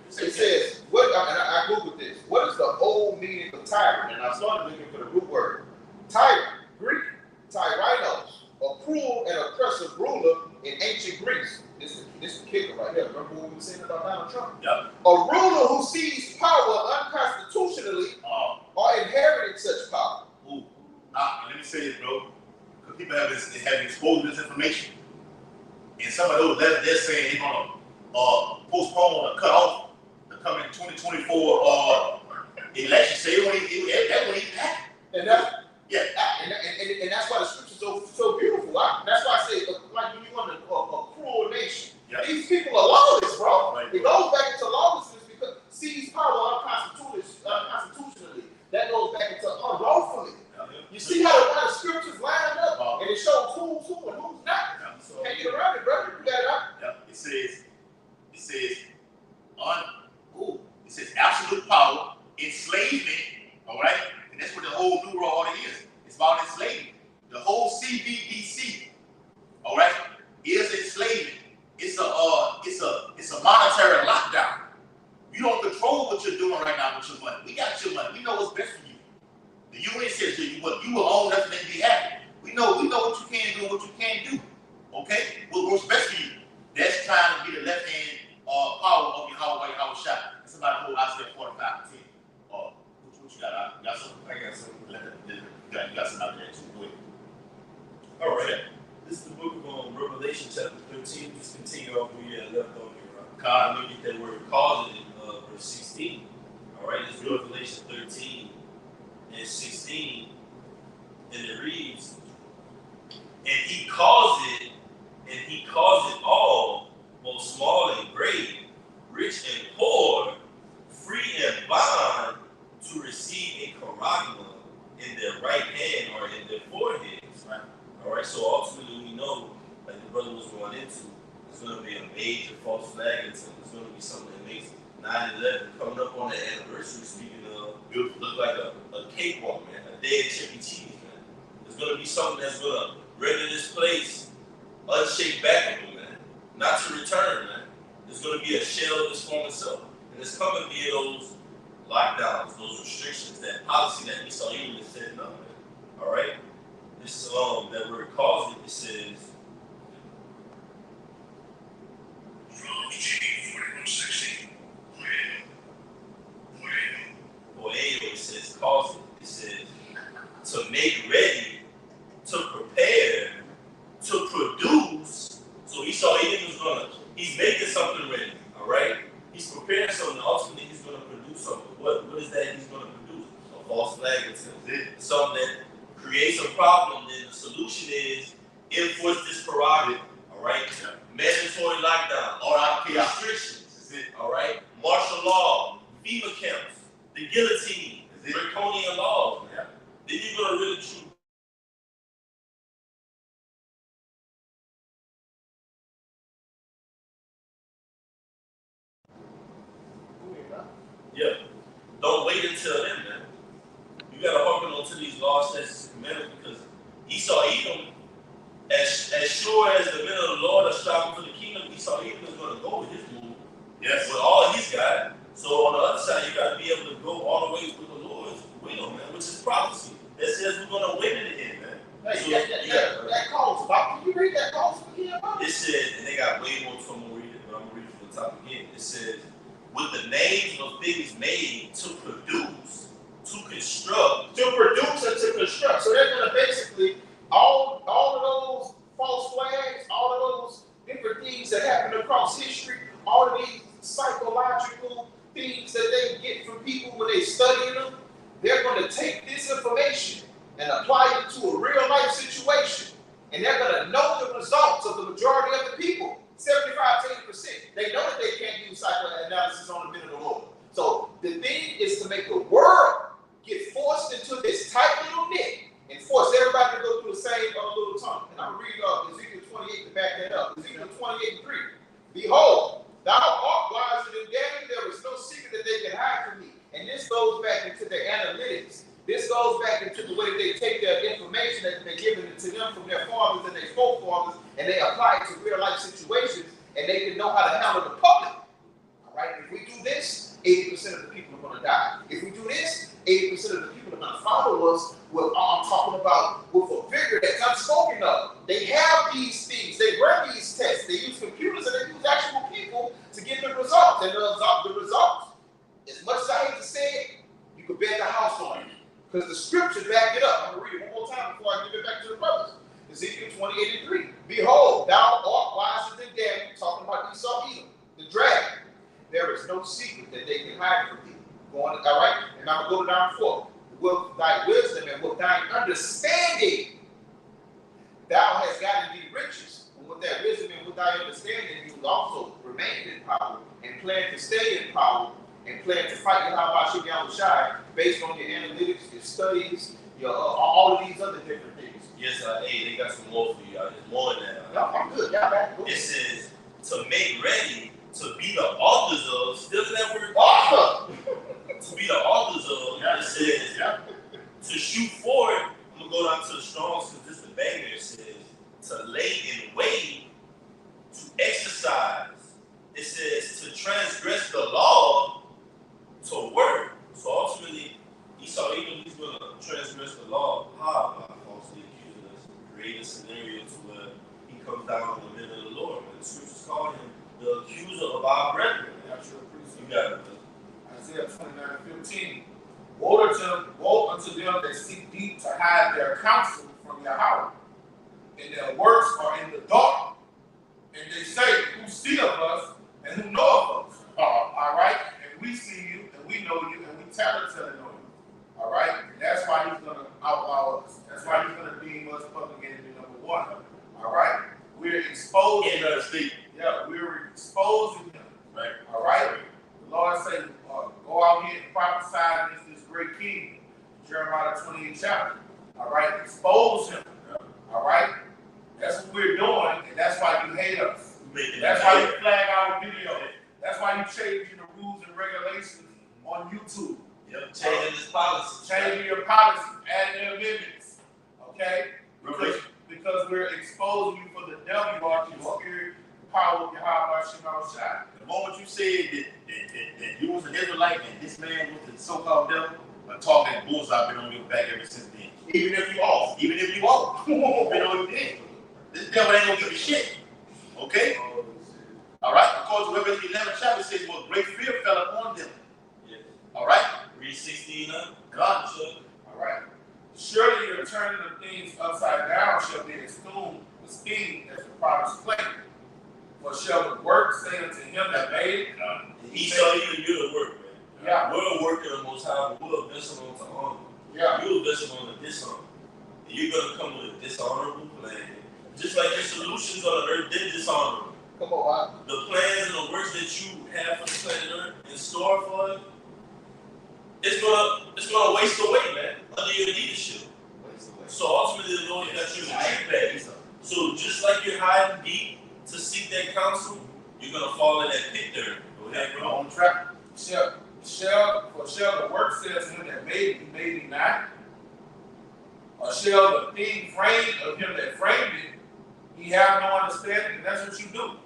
It says, what I googled this. What is the whole meaning of tyrant? And I started looking for the root word. Tyrant, Greek, tyrannos, a cruel and oppressive ruler in ancient Greece. This is the kicker right here. Remember what we were saying about Donald Trump? Yep. A ruler who seized power unconstitutionally or inherited such power. Ooh. Let me say this, bro. Because people have exposed this information. And some of those letters, they're saying they're going to postpone or cut off the coming 2024 election. So that won't even happen. And that's why the scripture's so beautiful. That's why I say, like when you want a cruel nation, these people are lawless, bro. Right. It goes back into lawlessness because seize power unconstitutionally. That goes back into unlawfully. You see how the scriptures line up, and it shows who's who and who's not. Can't get around it, brother. You got it out. It says absolute power, enslavement, all right? And that's what the whole New World Order is. It's about enslavement. The whole CBDC, all right, is enslavement. It's a monetary lockdown. You don't control what you're doing right now with your money. We got your money. We know what's best for you. The UN says you will own nothing and be happy. We know what you can do and what you can't do. Okay? What's best for you? That's trying to be the left hand power of your Howard shot. And somebody hold Isaiah 45 to 10. What you got? You got something? I got something. You got something out there too. Go ahead. All right. This is the Revelation chapter 13. Just continue off where you had left on here, right? God, let me get that word cause it in verse 16. All right, it's Revelation 13 and 16. And it reads, and he calls it all, both small and great, rich and poor, free and bond, to receive a charagma in their right hand or in their foreheads. Right? All right, so ultimately we know, like the brother was going into, it's going to be a major false flag. It's going to be something that makes 9/11 coming up on the anniversary, speaking of, look like a cakewalk, man, a dead Chuck E. Cheese, man. It's going to be something that's going to render this place unshakable, man. Not to return, man. It's going to be a shell of its former self. And it's coming via those lockdowns, those restrictions, that policy that we saw even setting up, man. All right? This that word calls it says, from G 4160, it says, calls it. It says, to make ready, to prepare, to produce. So Esau Edom he's making something ready, all right? He's preparing something. Ultimately, he's going to produce something. What is that he's going to produce? A false flag. Something that creates a problem. Then the solution is enforce this prerogative, all right? Mandatory lockdown, all right? Restrictions, all right? Martial law, FEMA camps, the guillotine, draconian laws, man. Then you're going to really choose. Yeah. Don't wait until then, man. You gotta hearken on to these laws, statutes, and commandments, because Esau Edom, as sure as the men of the Lord are striving for the kingdom, Esau Edom is gonna go with his move. Yes. With all he's got. So on the other side, you gotta be able to go all the way with the Lord's will, man, which is prophecy. That says we're gonna win in the end, man. Hey, so, that calls about. Can you read that calls again? It says, and they got way more, so I'm gonna read it, but I'm gonna read it from the top again. It says, with the names of things made to produce, to construct. To produce and to construct. So they're going to basically, all of those false flags, all of those different things that happen across history, all of these psychological things that they get from people when they study them, they're going to take this information and apply it to a real life situation. And they're going to know the results of the majority of the people. 75 to 80%. They know that they can't use psychoanalysis on the men of the Lord. So the thing is to make the world get forced into this tight little knit and force everybody to go through the same little tunnel. And I'm reading Ezekiel 28 to back that up. Ezekiel 28 and 3. Behold, thou art wiser than Daniel. There is no secret that they can hide from me. And this goes back into their analytics. This goes back into the way they take their information that they're giving it to them from their fathers and their forefathers, and they apply it to real life situations, and they can know how to handle the public. All right, if we do this, 80% of the people are going to die. If we do this, 80% of the people are going to follow us with I'm talking about with a vigor that's unspoken of. They have these things, they run these tests, they use computers and they use actual people to get the results. And the results, as much as I hate to say it, you could bet the house on it. Because the scriptures back it up. I'm going to read it one more time before I give it back to the brothers. Ezekiel 28 and 3. Behold, thou art wiser than Daniel, talking about Esau Edom, the dragon. There is no secret that they can hide from thee. All right? And I'm going to go down 4. With thy wisdom and with thine understanding, thou hast gotten thee riches. And with that wisdom and with thy understanding, you will also remain in power and plan to stay in power and plan to fight Yahweh based on your analytics, your studies, your all of these other different things. Yes, hey, they got some more for you. There's more than that. No, I'm good. It says to make ready to be the authors of. Still that word? Author. To be the authors of. Yeah. It says to shoot forward. I'm gonna go down to the Strongs because this is the banger. It says to lay in wait, to exercise. It says to transgress the law. To work. So ultimately, Esau Edom, he's going to transgress the law. How? By falsely accusing us, create a scenario to where he comes down on the men of the Lord. And the scriptures call him the accuser of our brethren. You got it. Isaiah 29:15. Woe unto them that seek deep to hide their counsel from Yahweh. And their works are in the dark, exposing in the state. Yeah, we're exposing them. Right. All right. The Lord said, "Go out here and prophesy against this great king." Jeremiah 28 chapter. All right. Expose him. All right. That's what we're doing, and that's why you hate us. That's why you flag our video. That's why you changing the rules and regulations on YouTube. Yep. Changing this policy. Changing your policy, adding amendments. Okay? Because we're exposing you for the devil, you are the spirit, power of Yahweh Shema Shai. The moment you said that you was an Israelite and this man was the so-called devil, but talking bullshit been on your back ever since then. Even if you off. Been on your dick. This devil ain't gonna give a shit. Okay? All right? Because Revelation 11 chapter says, well, great fear fell upon them. Yeah. All right? Read 16 up. God. All right. Surely your turning of things upside down shall be esteemed as the promised place. For shall the work say unto him that made it? He shall even do the work, man. Yeah. We're a work of the Most High, but we'll abyss him to honor. Yeah. You'll abyss him on the dishonor. And you're going to come with a dishonorable plan. Just like your solutions on the earth did dishonor. Come on, the plans and the works that you have for the planet Earth in store for it, it's gonna waste away, man, under your leadership. So ultimately, the Lord got you in the trick bag. So just like you're hiding deep to seek that counsel, you're gonna fall in that pit there. Go ahead, bro. On track. Shall the work say to him that made me not? Or shall the thing framed of him that framed it, he have no understanding? And that's what you do.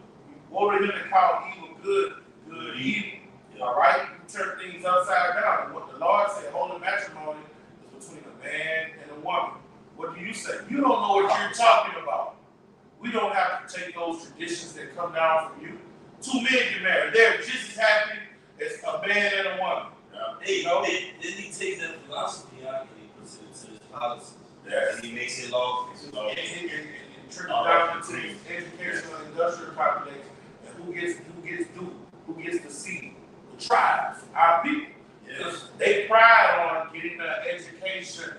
You go to him and call evil good, good evil. Yeah. All right? You turn things upside down. And what the Lord said, holy matrimony is between a man and a woman. What do you say? You don't know what you're talking about. We don't have to take those traditions that come down from you. Two men get married. They're just as happy as a man and a woman. Yeah. Then he takes that philosophy out and he puts it into his policies. Yeah. And he makes it lawful. And trickle down into the educational and industrial population. And who gets to see the tribes, our people. Because they pride on getting an education.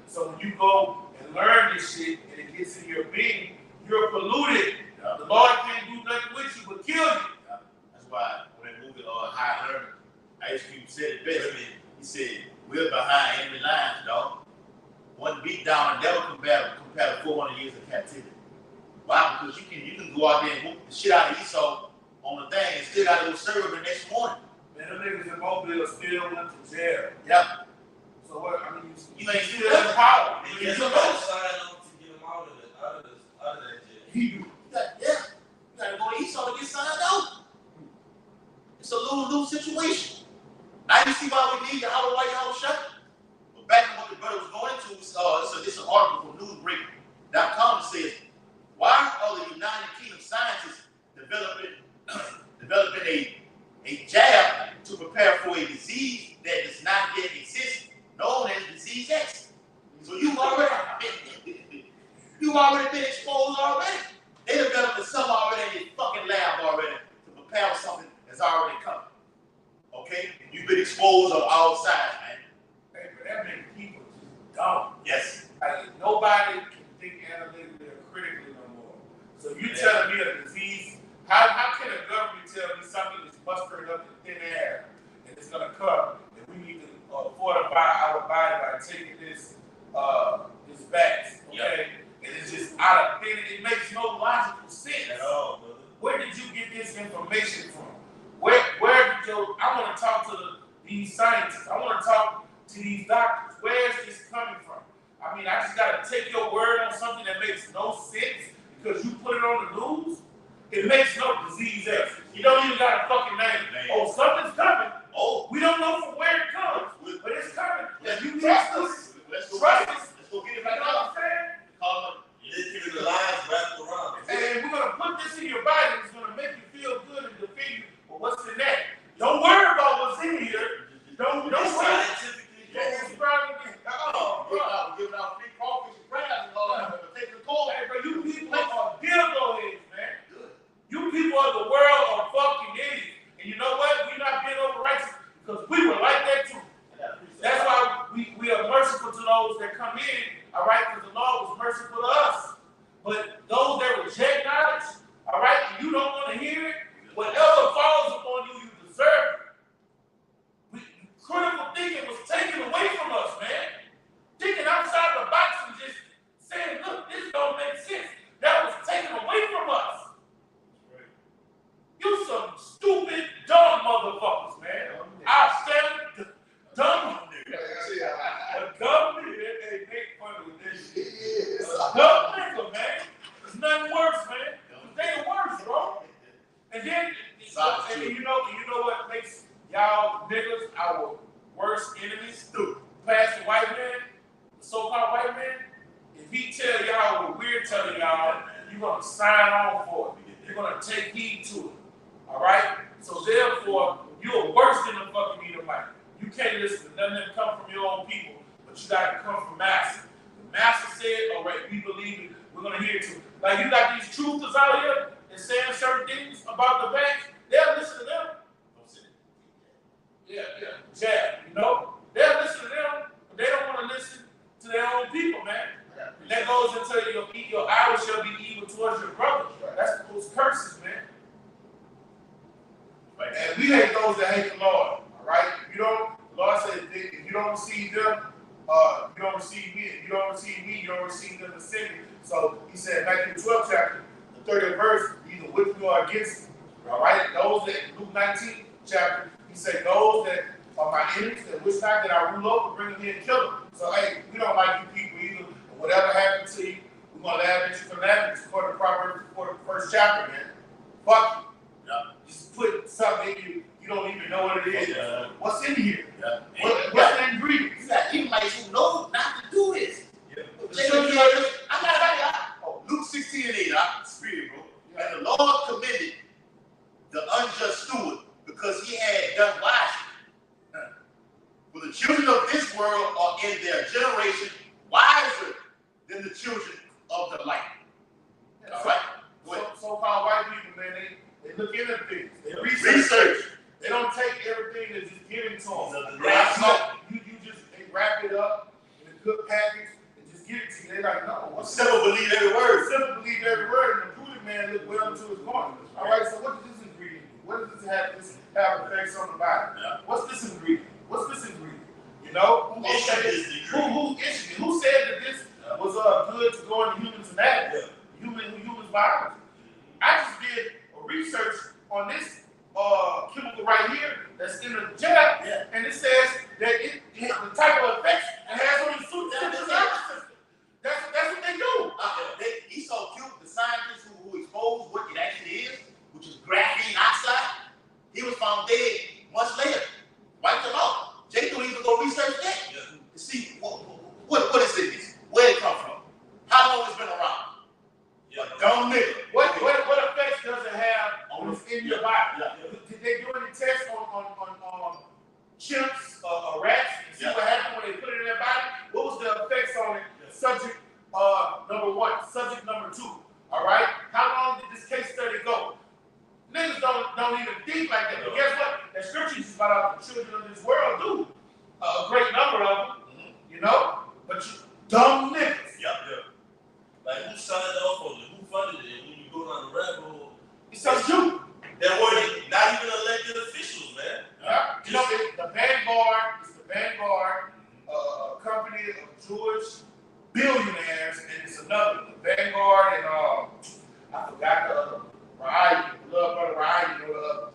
So when you go and learn this shit and it gets in your being, you're polluted. Yeah. The Lord can't do nothing with you but kill you. Yeah. That's why when they moved it high learning, Ice Cube said it best. He said, we're behind enemy lines, dog. One beat down and never compare to 400 years of captivity. Why? Because you can go out there and whoop the shit out of Esau on the thing and still got to go serve him the next morning. Man, them niggas in Mobile still went to jail. Yeah. So what? I mean, you ain't still in power. You still got to sign on to get him out of that jail. You got to go to Esau to get signed out. It's a lose-lose situation. Now you see why we need Yahweh Shai. But back to what the brother was going into, so this is an article from newsbreak.com that says, why are the United Kingdom scientists developing a jab to prepare for a disease that does not yet exist, known as disease X? So you already been exposed already. They developed some already in the fucking lab already to prepare for something that's already coming. Okay? You've been exposed on all sides, man. Hey, but that many people just dumb. Yes. Like, nobody can think analytically or critically no more. So you telling me a disease, how can a government tell me something that's mustering up in thin air and it's gonna come and we need to fortify our body by taking this vax, okay? Yep. And it's just out of thin, it makes no logical sense. At all, brother. Where did you get this information from? Where did I want to talk to these scientists. I want to talk to these doctors. Where is this coming from? I mean, I just got to take your word on something that makes no sense because you put it on the news. It makes no disease X. You don't even got a fucking name. Oh, something's coming. Oh, we don't know from where it comes, but it's coming. Let's you trust us. Let's go get it back you know what I'm saying? You're the lies wrapped around. And we're going to put this in your body. It's going to make you feel good and defend you. But what's in that? Don't worry about what's in here. Don't worry. Scientifically, We're giving out free coffee and crabs and all that. Taking the call. Hey, bro, you people are dildo heads, man. You people of the world are fucking idiots. And you know what? We're not being over righteous because we were like that too. That's why we are merciful to those that come in, all right? Because the Lord was merciful to us. But those that reject knowledge, going to sign on for it. You're going to take heed to it. All right? So therefore, you're worse than the fucking Edomite. You can't listen to nothing that come from your own people, but you got to come from Master. The Master said, all right, we believe it. We're going to hear it too. Like you got these truthers out here and saying certain things about the banks. They'll listen to them. Yeah, jab, you know? They'll listen to them, but they don't want to listen to their own people, man. And that goes into your hours shall be evil towards your brother. That's those curses, man. Right. And we hate those that hate the Lord. All right? If you don't, the Lord said, if you don't receive them, you don't receive me. If you don't receive me, you don't receive them to send me. So he said, Matthew 12 chapter, the 30th verse, either with me or against me. All right? Those that, Luke 19 chapter, he said, those that are my enemies, that wish not that I rule over, bring them here and kill them. So, hey, we don't like you people either. And whatever happened to you, we're going to laugh at you for laughing. According to Proverbs 41st chapter, man. Fuck you. Yeah. Just put something in you, you don't even know what it is. Yeah. What's in here? Yeah. What's the ingredients? You got Edomites who know not to do this. Yeah. I'm not like that. Oh, Luke 16:8, I spirit, bro. Yeah. And the Lord commended the unjust steward because he had done wisely. For the children of this world are in their generation wiser than the children of the light. All right? So-called white people, man, they look into things. They research. They don't take everything that's just given to them. They wrap it up in a good package and just give it to you. They're like, no. Simple believe every word. Simple believe every word. And the prudent man look well into his corner. All right, so what does this ingredient do? What does this have effects on the body? Yeah. What's this ingredient? What's this ingredient? You know? Who said that this was good to go into humans' anatomy? Humans' biology. I just did a research on this chemical right here that's in the jab, and it says that the type of effects it has on the suit system. That's what they do. He saw the scientists who exposed what it actually is, which is graphene oxide. He was found dead months later. Wiped him out. Jake don't even go research that to see what is in this, where it come from, how long it's been around. A dumb nigga. What effects does it have on in your body? Did they do any tests on chimps or rats and see what happened when they put it in their body? What was the effects on it? Subject number one. Subject number two. All right. How long did this case study go? Niggas don't even think like that. But guess what? That scripture is about the children of this world do. A great number of them. You know. But you dumb niggas. Like, who signed off on it? Who funded it? When you go down the rabbit hole, it's some you. That were not even elected officials, man. Yeah. You know, the Vanguard is the Vanguard, a company of Jewish billionaires, and it's another, the Vanguard and I forgot the other, Ryan, the love brother Ryan, you know the other.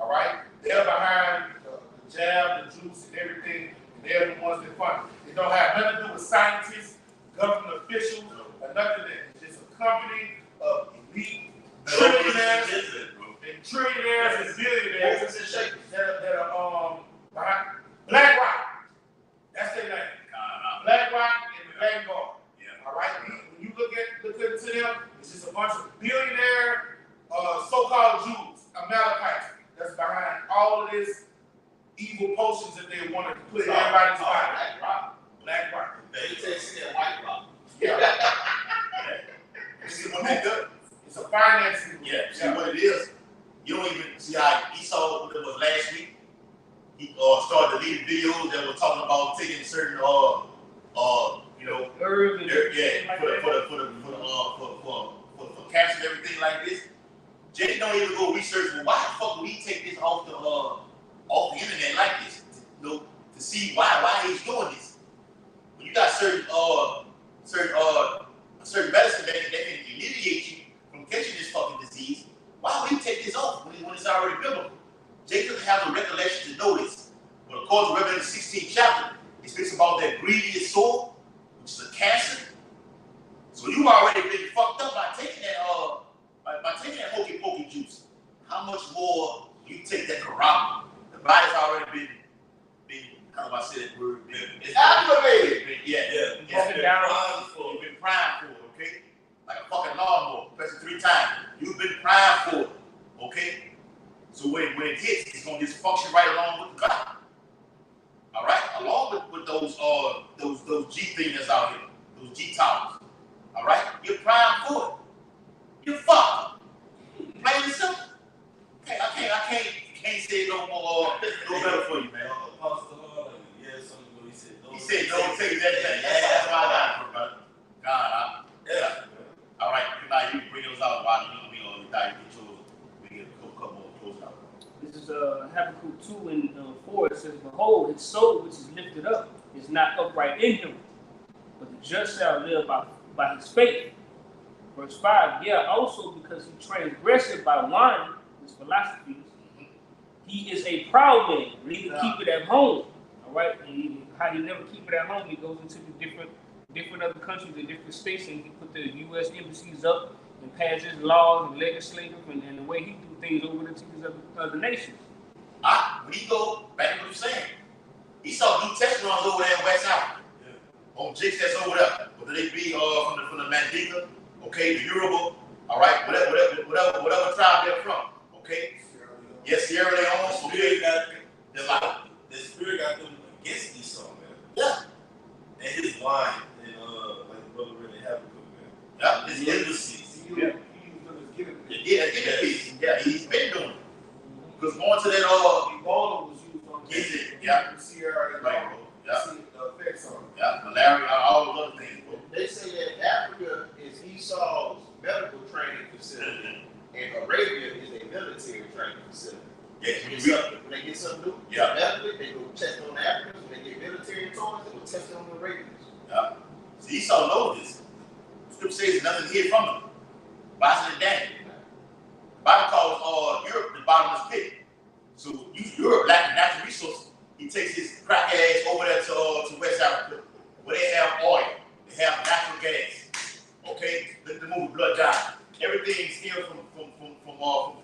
All right? They're behind the jab, the juice, and everything, and they're the ones that fund it. It don't have nothing to do with scientists, government officials, or nothing like that. It's just a company of elite trillionaires and billionaires that are behind BlackRock. That's their name. BlackRock and the Vanguard. Yeah. All right. When you look into them, it's just a bunch of billionaire, so-called Jews, Amalekites, that's behind all of this evil potions that they want to put in everybody's body. BlackRock. They say White Rock. Yeah. See what they do? It's a financing. Yeah. See what it is? You don't even see how Esau, what it was last week. He started deleting videos that were talking about taking certain herbs and for cancer and everything like this. Jake don't even go research. Well, why the fuck would he take this off the internet like this? To see why he's doing this. When you got certain medicine that can alleviate you from catching this fucking disease, why would he take this off when it's already biblical? Jake doesn't have the recollection to know this. But according to Revelation 16th chapter, it speaks about that grievous soul, which is a cancer. So you've already been fucked up by taking that hokey pokey juice. How much more you take that karama? The body's already been how do I say that word? It's activated. You've been primed for it, okay? Like a fucking lawnmower, pressing 3 every time. You've been primed for it. Okay? So when it hits, it's gonna just function right along with the cloud. All right? Along with those G things that's out here, those G towers. All right? You're primed for it. You're fucked. Plain and simple. Okay, I can't say no more, no better for you, man. He said, don't take that thing. That's why I got it, brother. God, yeah. All right, now you bring those out while we get yours. We get a couple more close out. This is Habakkuk 2 and 4. It says, behold, his soul which is lifted up is not upright in him, but the just shall live by his faith. Verse 5, yeah, also because he transgressed by wine, his philosophies, he is a proud man, neither keep it at home. All right, and how he never keep it at home, he goes into the different other countries, the different states, and he put the U.S. embassies up and passes laws and legislative and the way he do things over to these other nations. When he go back to what you're saying, he saw new test runs over there in West Africa. On jigs that's over there, whether they be from the Mandinka, okay, the Yoruba, all right, whatever tribe they're from, okay. Yes, Sierra Leone, okay. The spirit got them against Esau, man. Yeah. And his wine, and like the brother really Habakkuk, man. Yeah. His embassies. Yeah, he's been doing it. Because going to that Ebola was used on the Sierra Leone. Right, bro. Yeah. See the effects on it. Yeah, malaria, all those other things, bro. They say that Africa is Esau's medical training facility, and Arabia is a military training facility. Yeah, when they get something new, yeah, medically, they go test on the Africans. When they get military toys, they go test on the Arabians. Yeah. So Esau knows this. Scripture says nothing hid from him. Boston and Daniel. The Bible calls Europe the bottomless pit. So Europe lacking natural resources. He takes his crack ass over there to West Africa, where they have oil, they have natural gas. Okay, look at the movie Blood Diamond. Everything steals from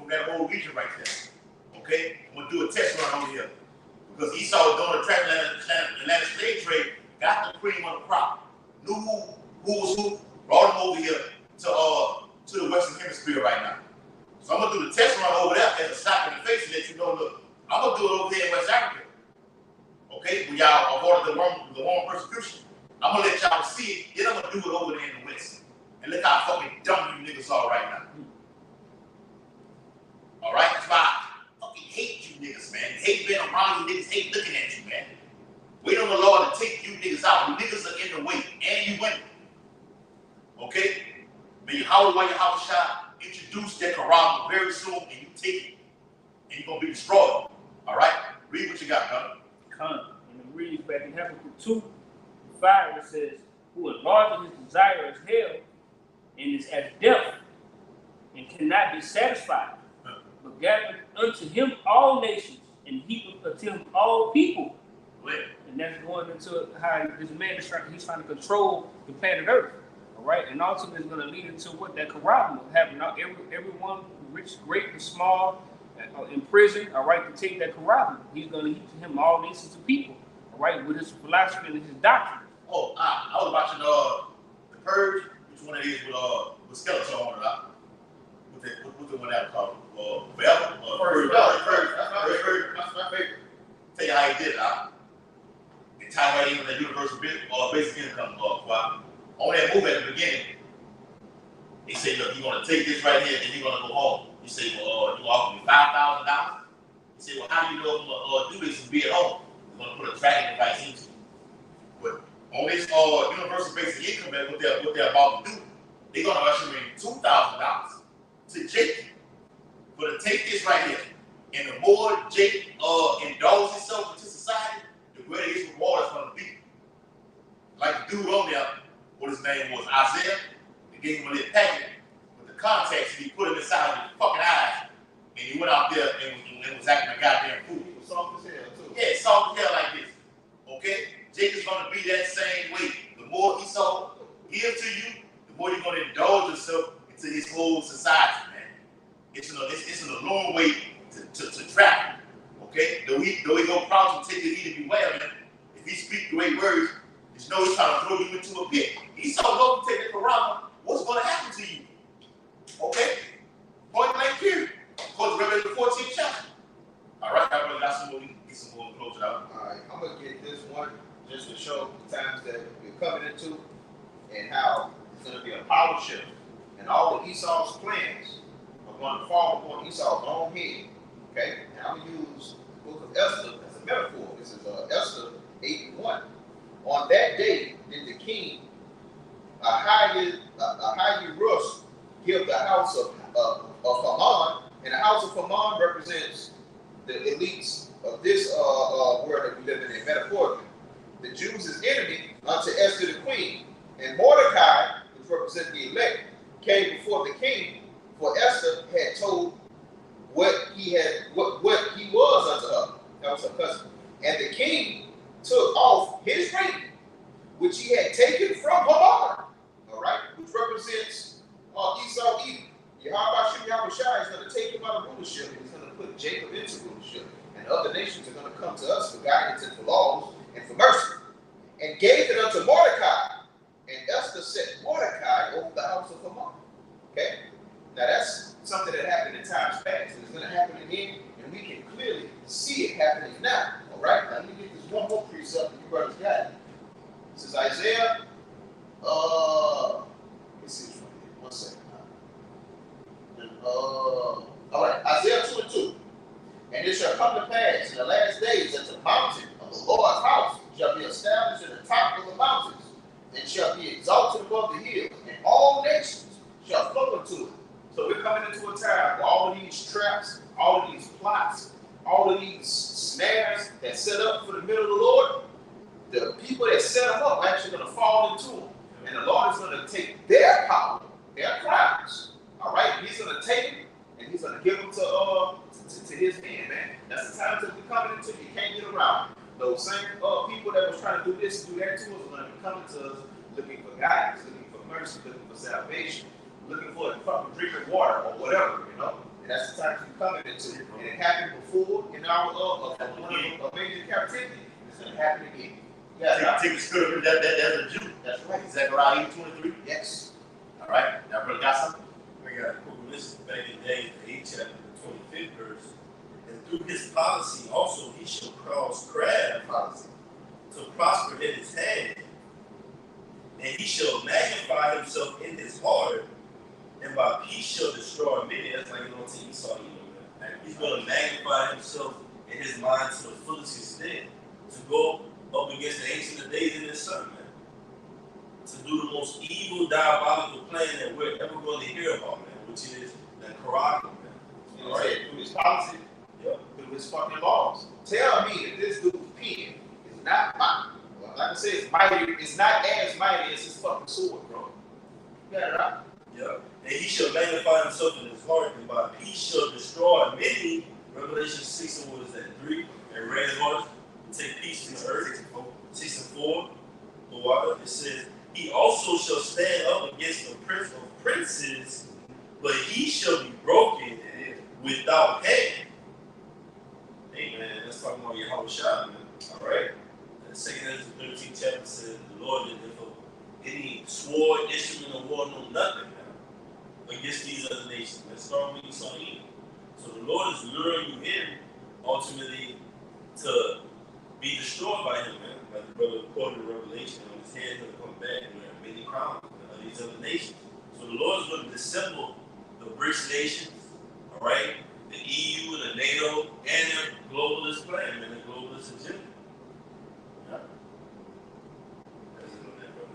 that whole region right there. Okay, I'm gonna do a test run over here because Esau was doing the transatlantic slave trade, got the cream of the crop, knew who was who, brought him over here to the Western Hemisphere right now. So I'm gonna do the test run over there as a slap in the face and let you know, look, I'm gonna do it over here in West Africa. Okay, when y'all avoided the warm persecution, I'm gonna let y'all see it, then I'm gonna do it over there in the West. And look how fucking dumb you niggas are right now. Alright, that's why I fucking hate you niggas, man. Hate being around you niggas, hate looking at you, man. Wait on the Lord to take you niggas out. You niggas are in the way, and you win. Okay? May Yahweh shot introduce that Quran very soon, and you take it. And you're gonna be destroyed. Alright? Read what you got, brother. And it reads back in Habakkuk 2, 5, it says, who enlarges his desire as hell and is as death and cannot be satisfied, but gathereth unto him all nations and heapeth unto him all people. And that's going into how this man is he's trying to control the planet Earth. All right, and ultimately it's going to lead into what that Quran will have. Everyone, rich, great, and small, in prison, all right, to take that Quran. He's going to heap to him all nations of people, all right, with his philosophy and his doctrine. Oh, I was watching The Purge, which one it is with skeleton on it. What's the one that called? Forever. Purge. That's my favorite. Tell you how he did it, They tie right in with the universal basic income on that move at the beginning. He said, look, you're going to take this right here and you're going to go home. You say, well, you offer me $5,000. He said, well, how do you know I'm going to do this and be at home? We're going to put a tracking device into it. But on this universal basic income, what they're about to do, they're going to usher in $2,000 to Jake for to take this right here. And the more Jake indulges himself into society, the greater his reward is going to be. Like the dude on there, what his name was, Isaiah, they gave him a little packet with the contacts, and he put him inside of his fucking eyes, and he went out there and was acting a goddamn fool. He was soft as hell, too. Yeah, soft as hell like this. Okay? Jake is going to be that same way. The more Esau gives to you, the more you're going to indulge yourself into his whole society, man. It's an alluring way to travel. Okay? Though he go crouch and take the heat to beware, man. If he speak the way words, just know he's trying to throw you into a pit. Esau knows to take the Quran, what's going to happen to you? Okay? a power shift, and all of Esau's plans are going to fall upon Esau's own head. Okay? And I'm going to use the book of Esther as a metaphor. This is Esther 8:1. On that day did the king Ahasuerus give the house of Haman, and the house of Haman represents the elites of this world that we live in metaphorically. The Jews' enemy unto Esther the queen, and Mordecai, which represents the elect, came before the king, for Esther had told what he was unto her. That was her cousin. And the king took off his ring, which he had taken from Haman, all right, which represents Esau Edom. Yahweh is going to take him out of rulership, and he's going to put Jacob into rulership. And other nations are going to come to us for guidance and for laws and for mercy. And gave it unto Mordecai. And Esther set Mordecai over the house of Haman. Okay? Now that's something that happened in times past, and it's going to happen again, and we can clearly see it happening now. All right? Now let me get this one more precept, and you brothers got it. This is Isaiah. Let's see which one here. 1 second. All right, Isaiah 2:2. And it shall come to pass in the last days that the mountain of the Lord's house shall be established in the top of the mountains, and shall be exalted above the hills, and all nations shall flow into it. So we're coming into a time where all of these traps, all of these plots, all of these snares that set up for the middle of the Lord, the people that set them up are actually going to fall into them. And the Lord is going to take their power, their crimes, all right? He's going to take them, and he's going to give them to his hand, man. That's the time that we're coming into. You can't get around. Those same people that was trying to do this and do that to us are going to be coming to us looking for guidance, looking for mercy, looking for salvation, looking for a fucking drinking water or whatever, you know? And that's the time that we're coming into. And it happened before in our amazing captivity. It's going to happen again. Yeah, take the spirit of that's a Jew. That's right. Zechariah 8:23. Yes. All right. Now, brother, got something? I got this back in the day, the 8th chapter, the 25th verse. And through his policy also he shall cause craft to prosper in his hand, and he shall magnify himself in his heart, and by peace shall destroy many. That's like going to Esau. He's going to magnify himself in his mind to the fullest extent to go up against the Ancient of Days in his son, man. To do the most evil, diabolical plan that we're ever going to hear about, man, which is the Quran, man. You know, through his policy, through his fucking laws. Tell me that this dude's pen is not mighty. Well, like I said, it's mighty. It's not as mighty as his fucking sword, bro. You got it right. Yeah. And he shall magnify himself in his heart, and by peace shall destroy many. Revelation 6 and what is that? 3 and red horse. Take peace in the earth. 6 and 4. The water. It says, he also shall stand up against the prince of princes, but he shall be broken without head. Hey man, let's talk about Yahweh Shah, man. All right. The 2nd Ezra 13th chapter says the Lord didn't for any sword, instrument of war, no nothing, man, against these other nations. Let's start with Esau. So the Lord is luring you in ultimately to be destroyed by him, man. Like the brother quoted in Revelation, on his head going to come back and wear many crowns of these other nations. So the Lord is going to dissemble the BRICS nations, all right, the EU and the NATO, and their globalist plan, man, their globalist agenda. Yeah. That's it on that, brother.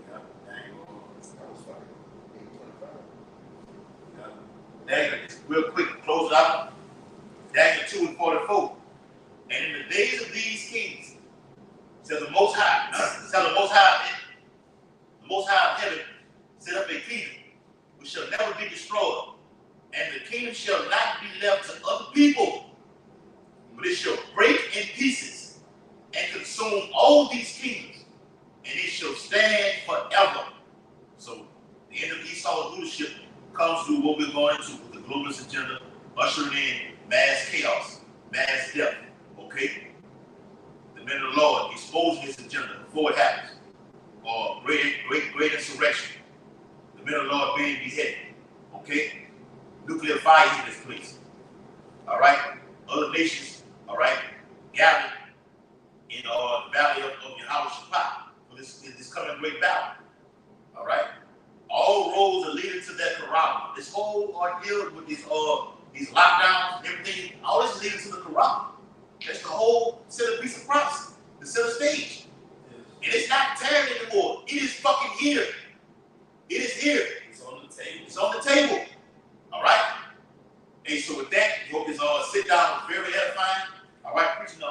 Daniel, real quick, close it out. Daniel 2:44. And in the days of these kings, says the Most High, the Most High of heaven set up a kingdom which shall never be destroyed, and the kingdom shall not be left to other people, but it shall break in pieces and consume all these kingdoms, and it shall stand forever. So the end of Esau's rulership comes through what we're going into with the globalist agenda, ushering in mass chaos, mass death. Okay? The men of the Lord exposing his agenda before it happens. Or great insurrection. The men of the Lord being beheaded. Okay? Nuclear fire in this place. All right? Other nations, all right, gathered in the valley of Yahweh Shaphat for this coming great battle. All right? All roads are leading to that corral. This whole ordeal with these lockdowns and everything, all this is leading to the corral. That's the whole centerpiece of prophecy, the center stage. And it's not tearing anymore. It is fucking here. It is here. It's on the table. It's on the table. All right? And so with that, you hope this sit down was very edifying. All right, preaching the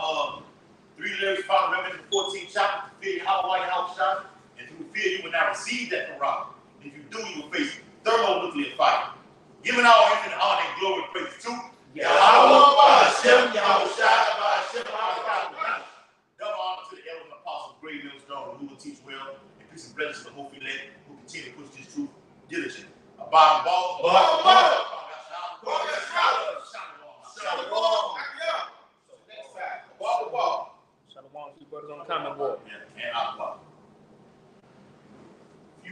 3 lyrics found in Revelation 14 chapter, to fear you, how white house shot, and through fear you will not receive that corral. If you do, you will face thermonuclear fire. Giving our infinite honor and glory and praise to Yahweh, Hashem, Yahweh, double honor to the elders and apostles, great millstone, who will teach well, and peace and blessings to the whole elect, who continue to push this truth diligently. Abide the ball. Shalom. Next time. Walk the walk. Shalom to you brothers on the comment board.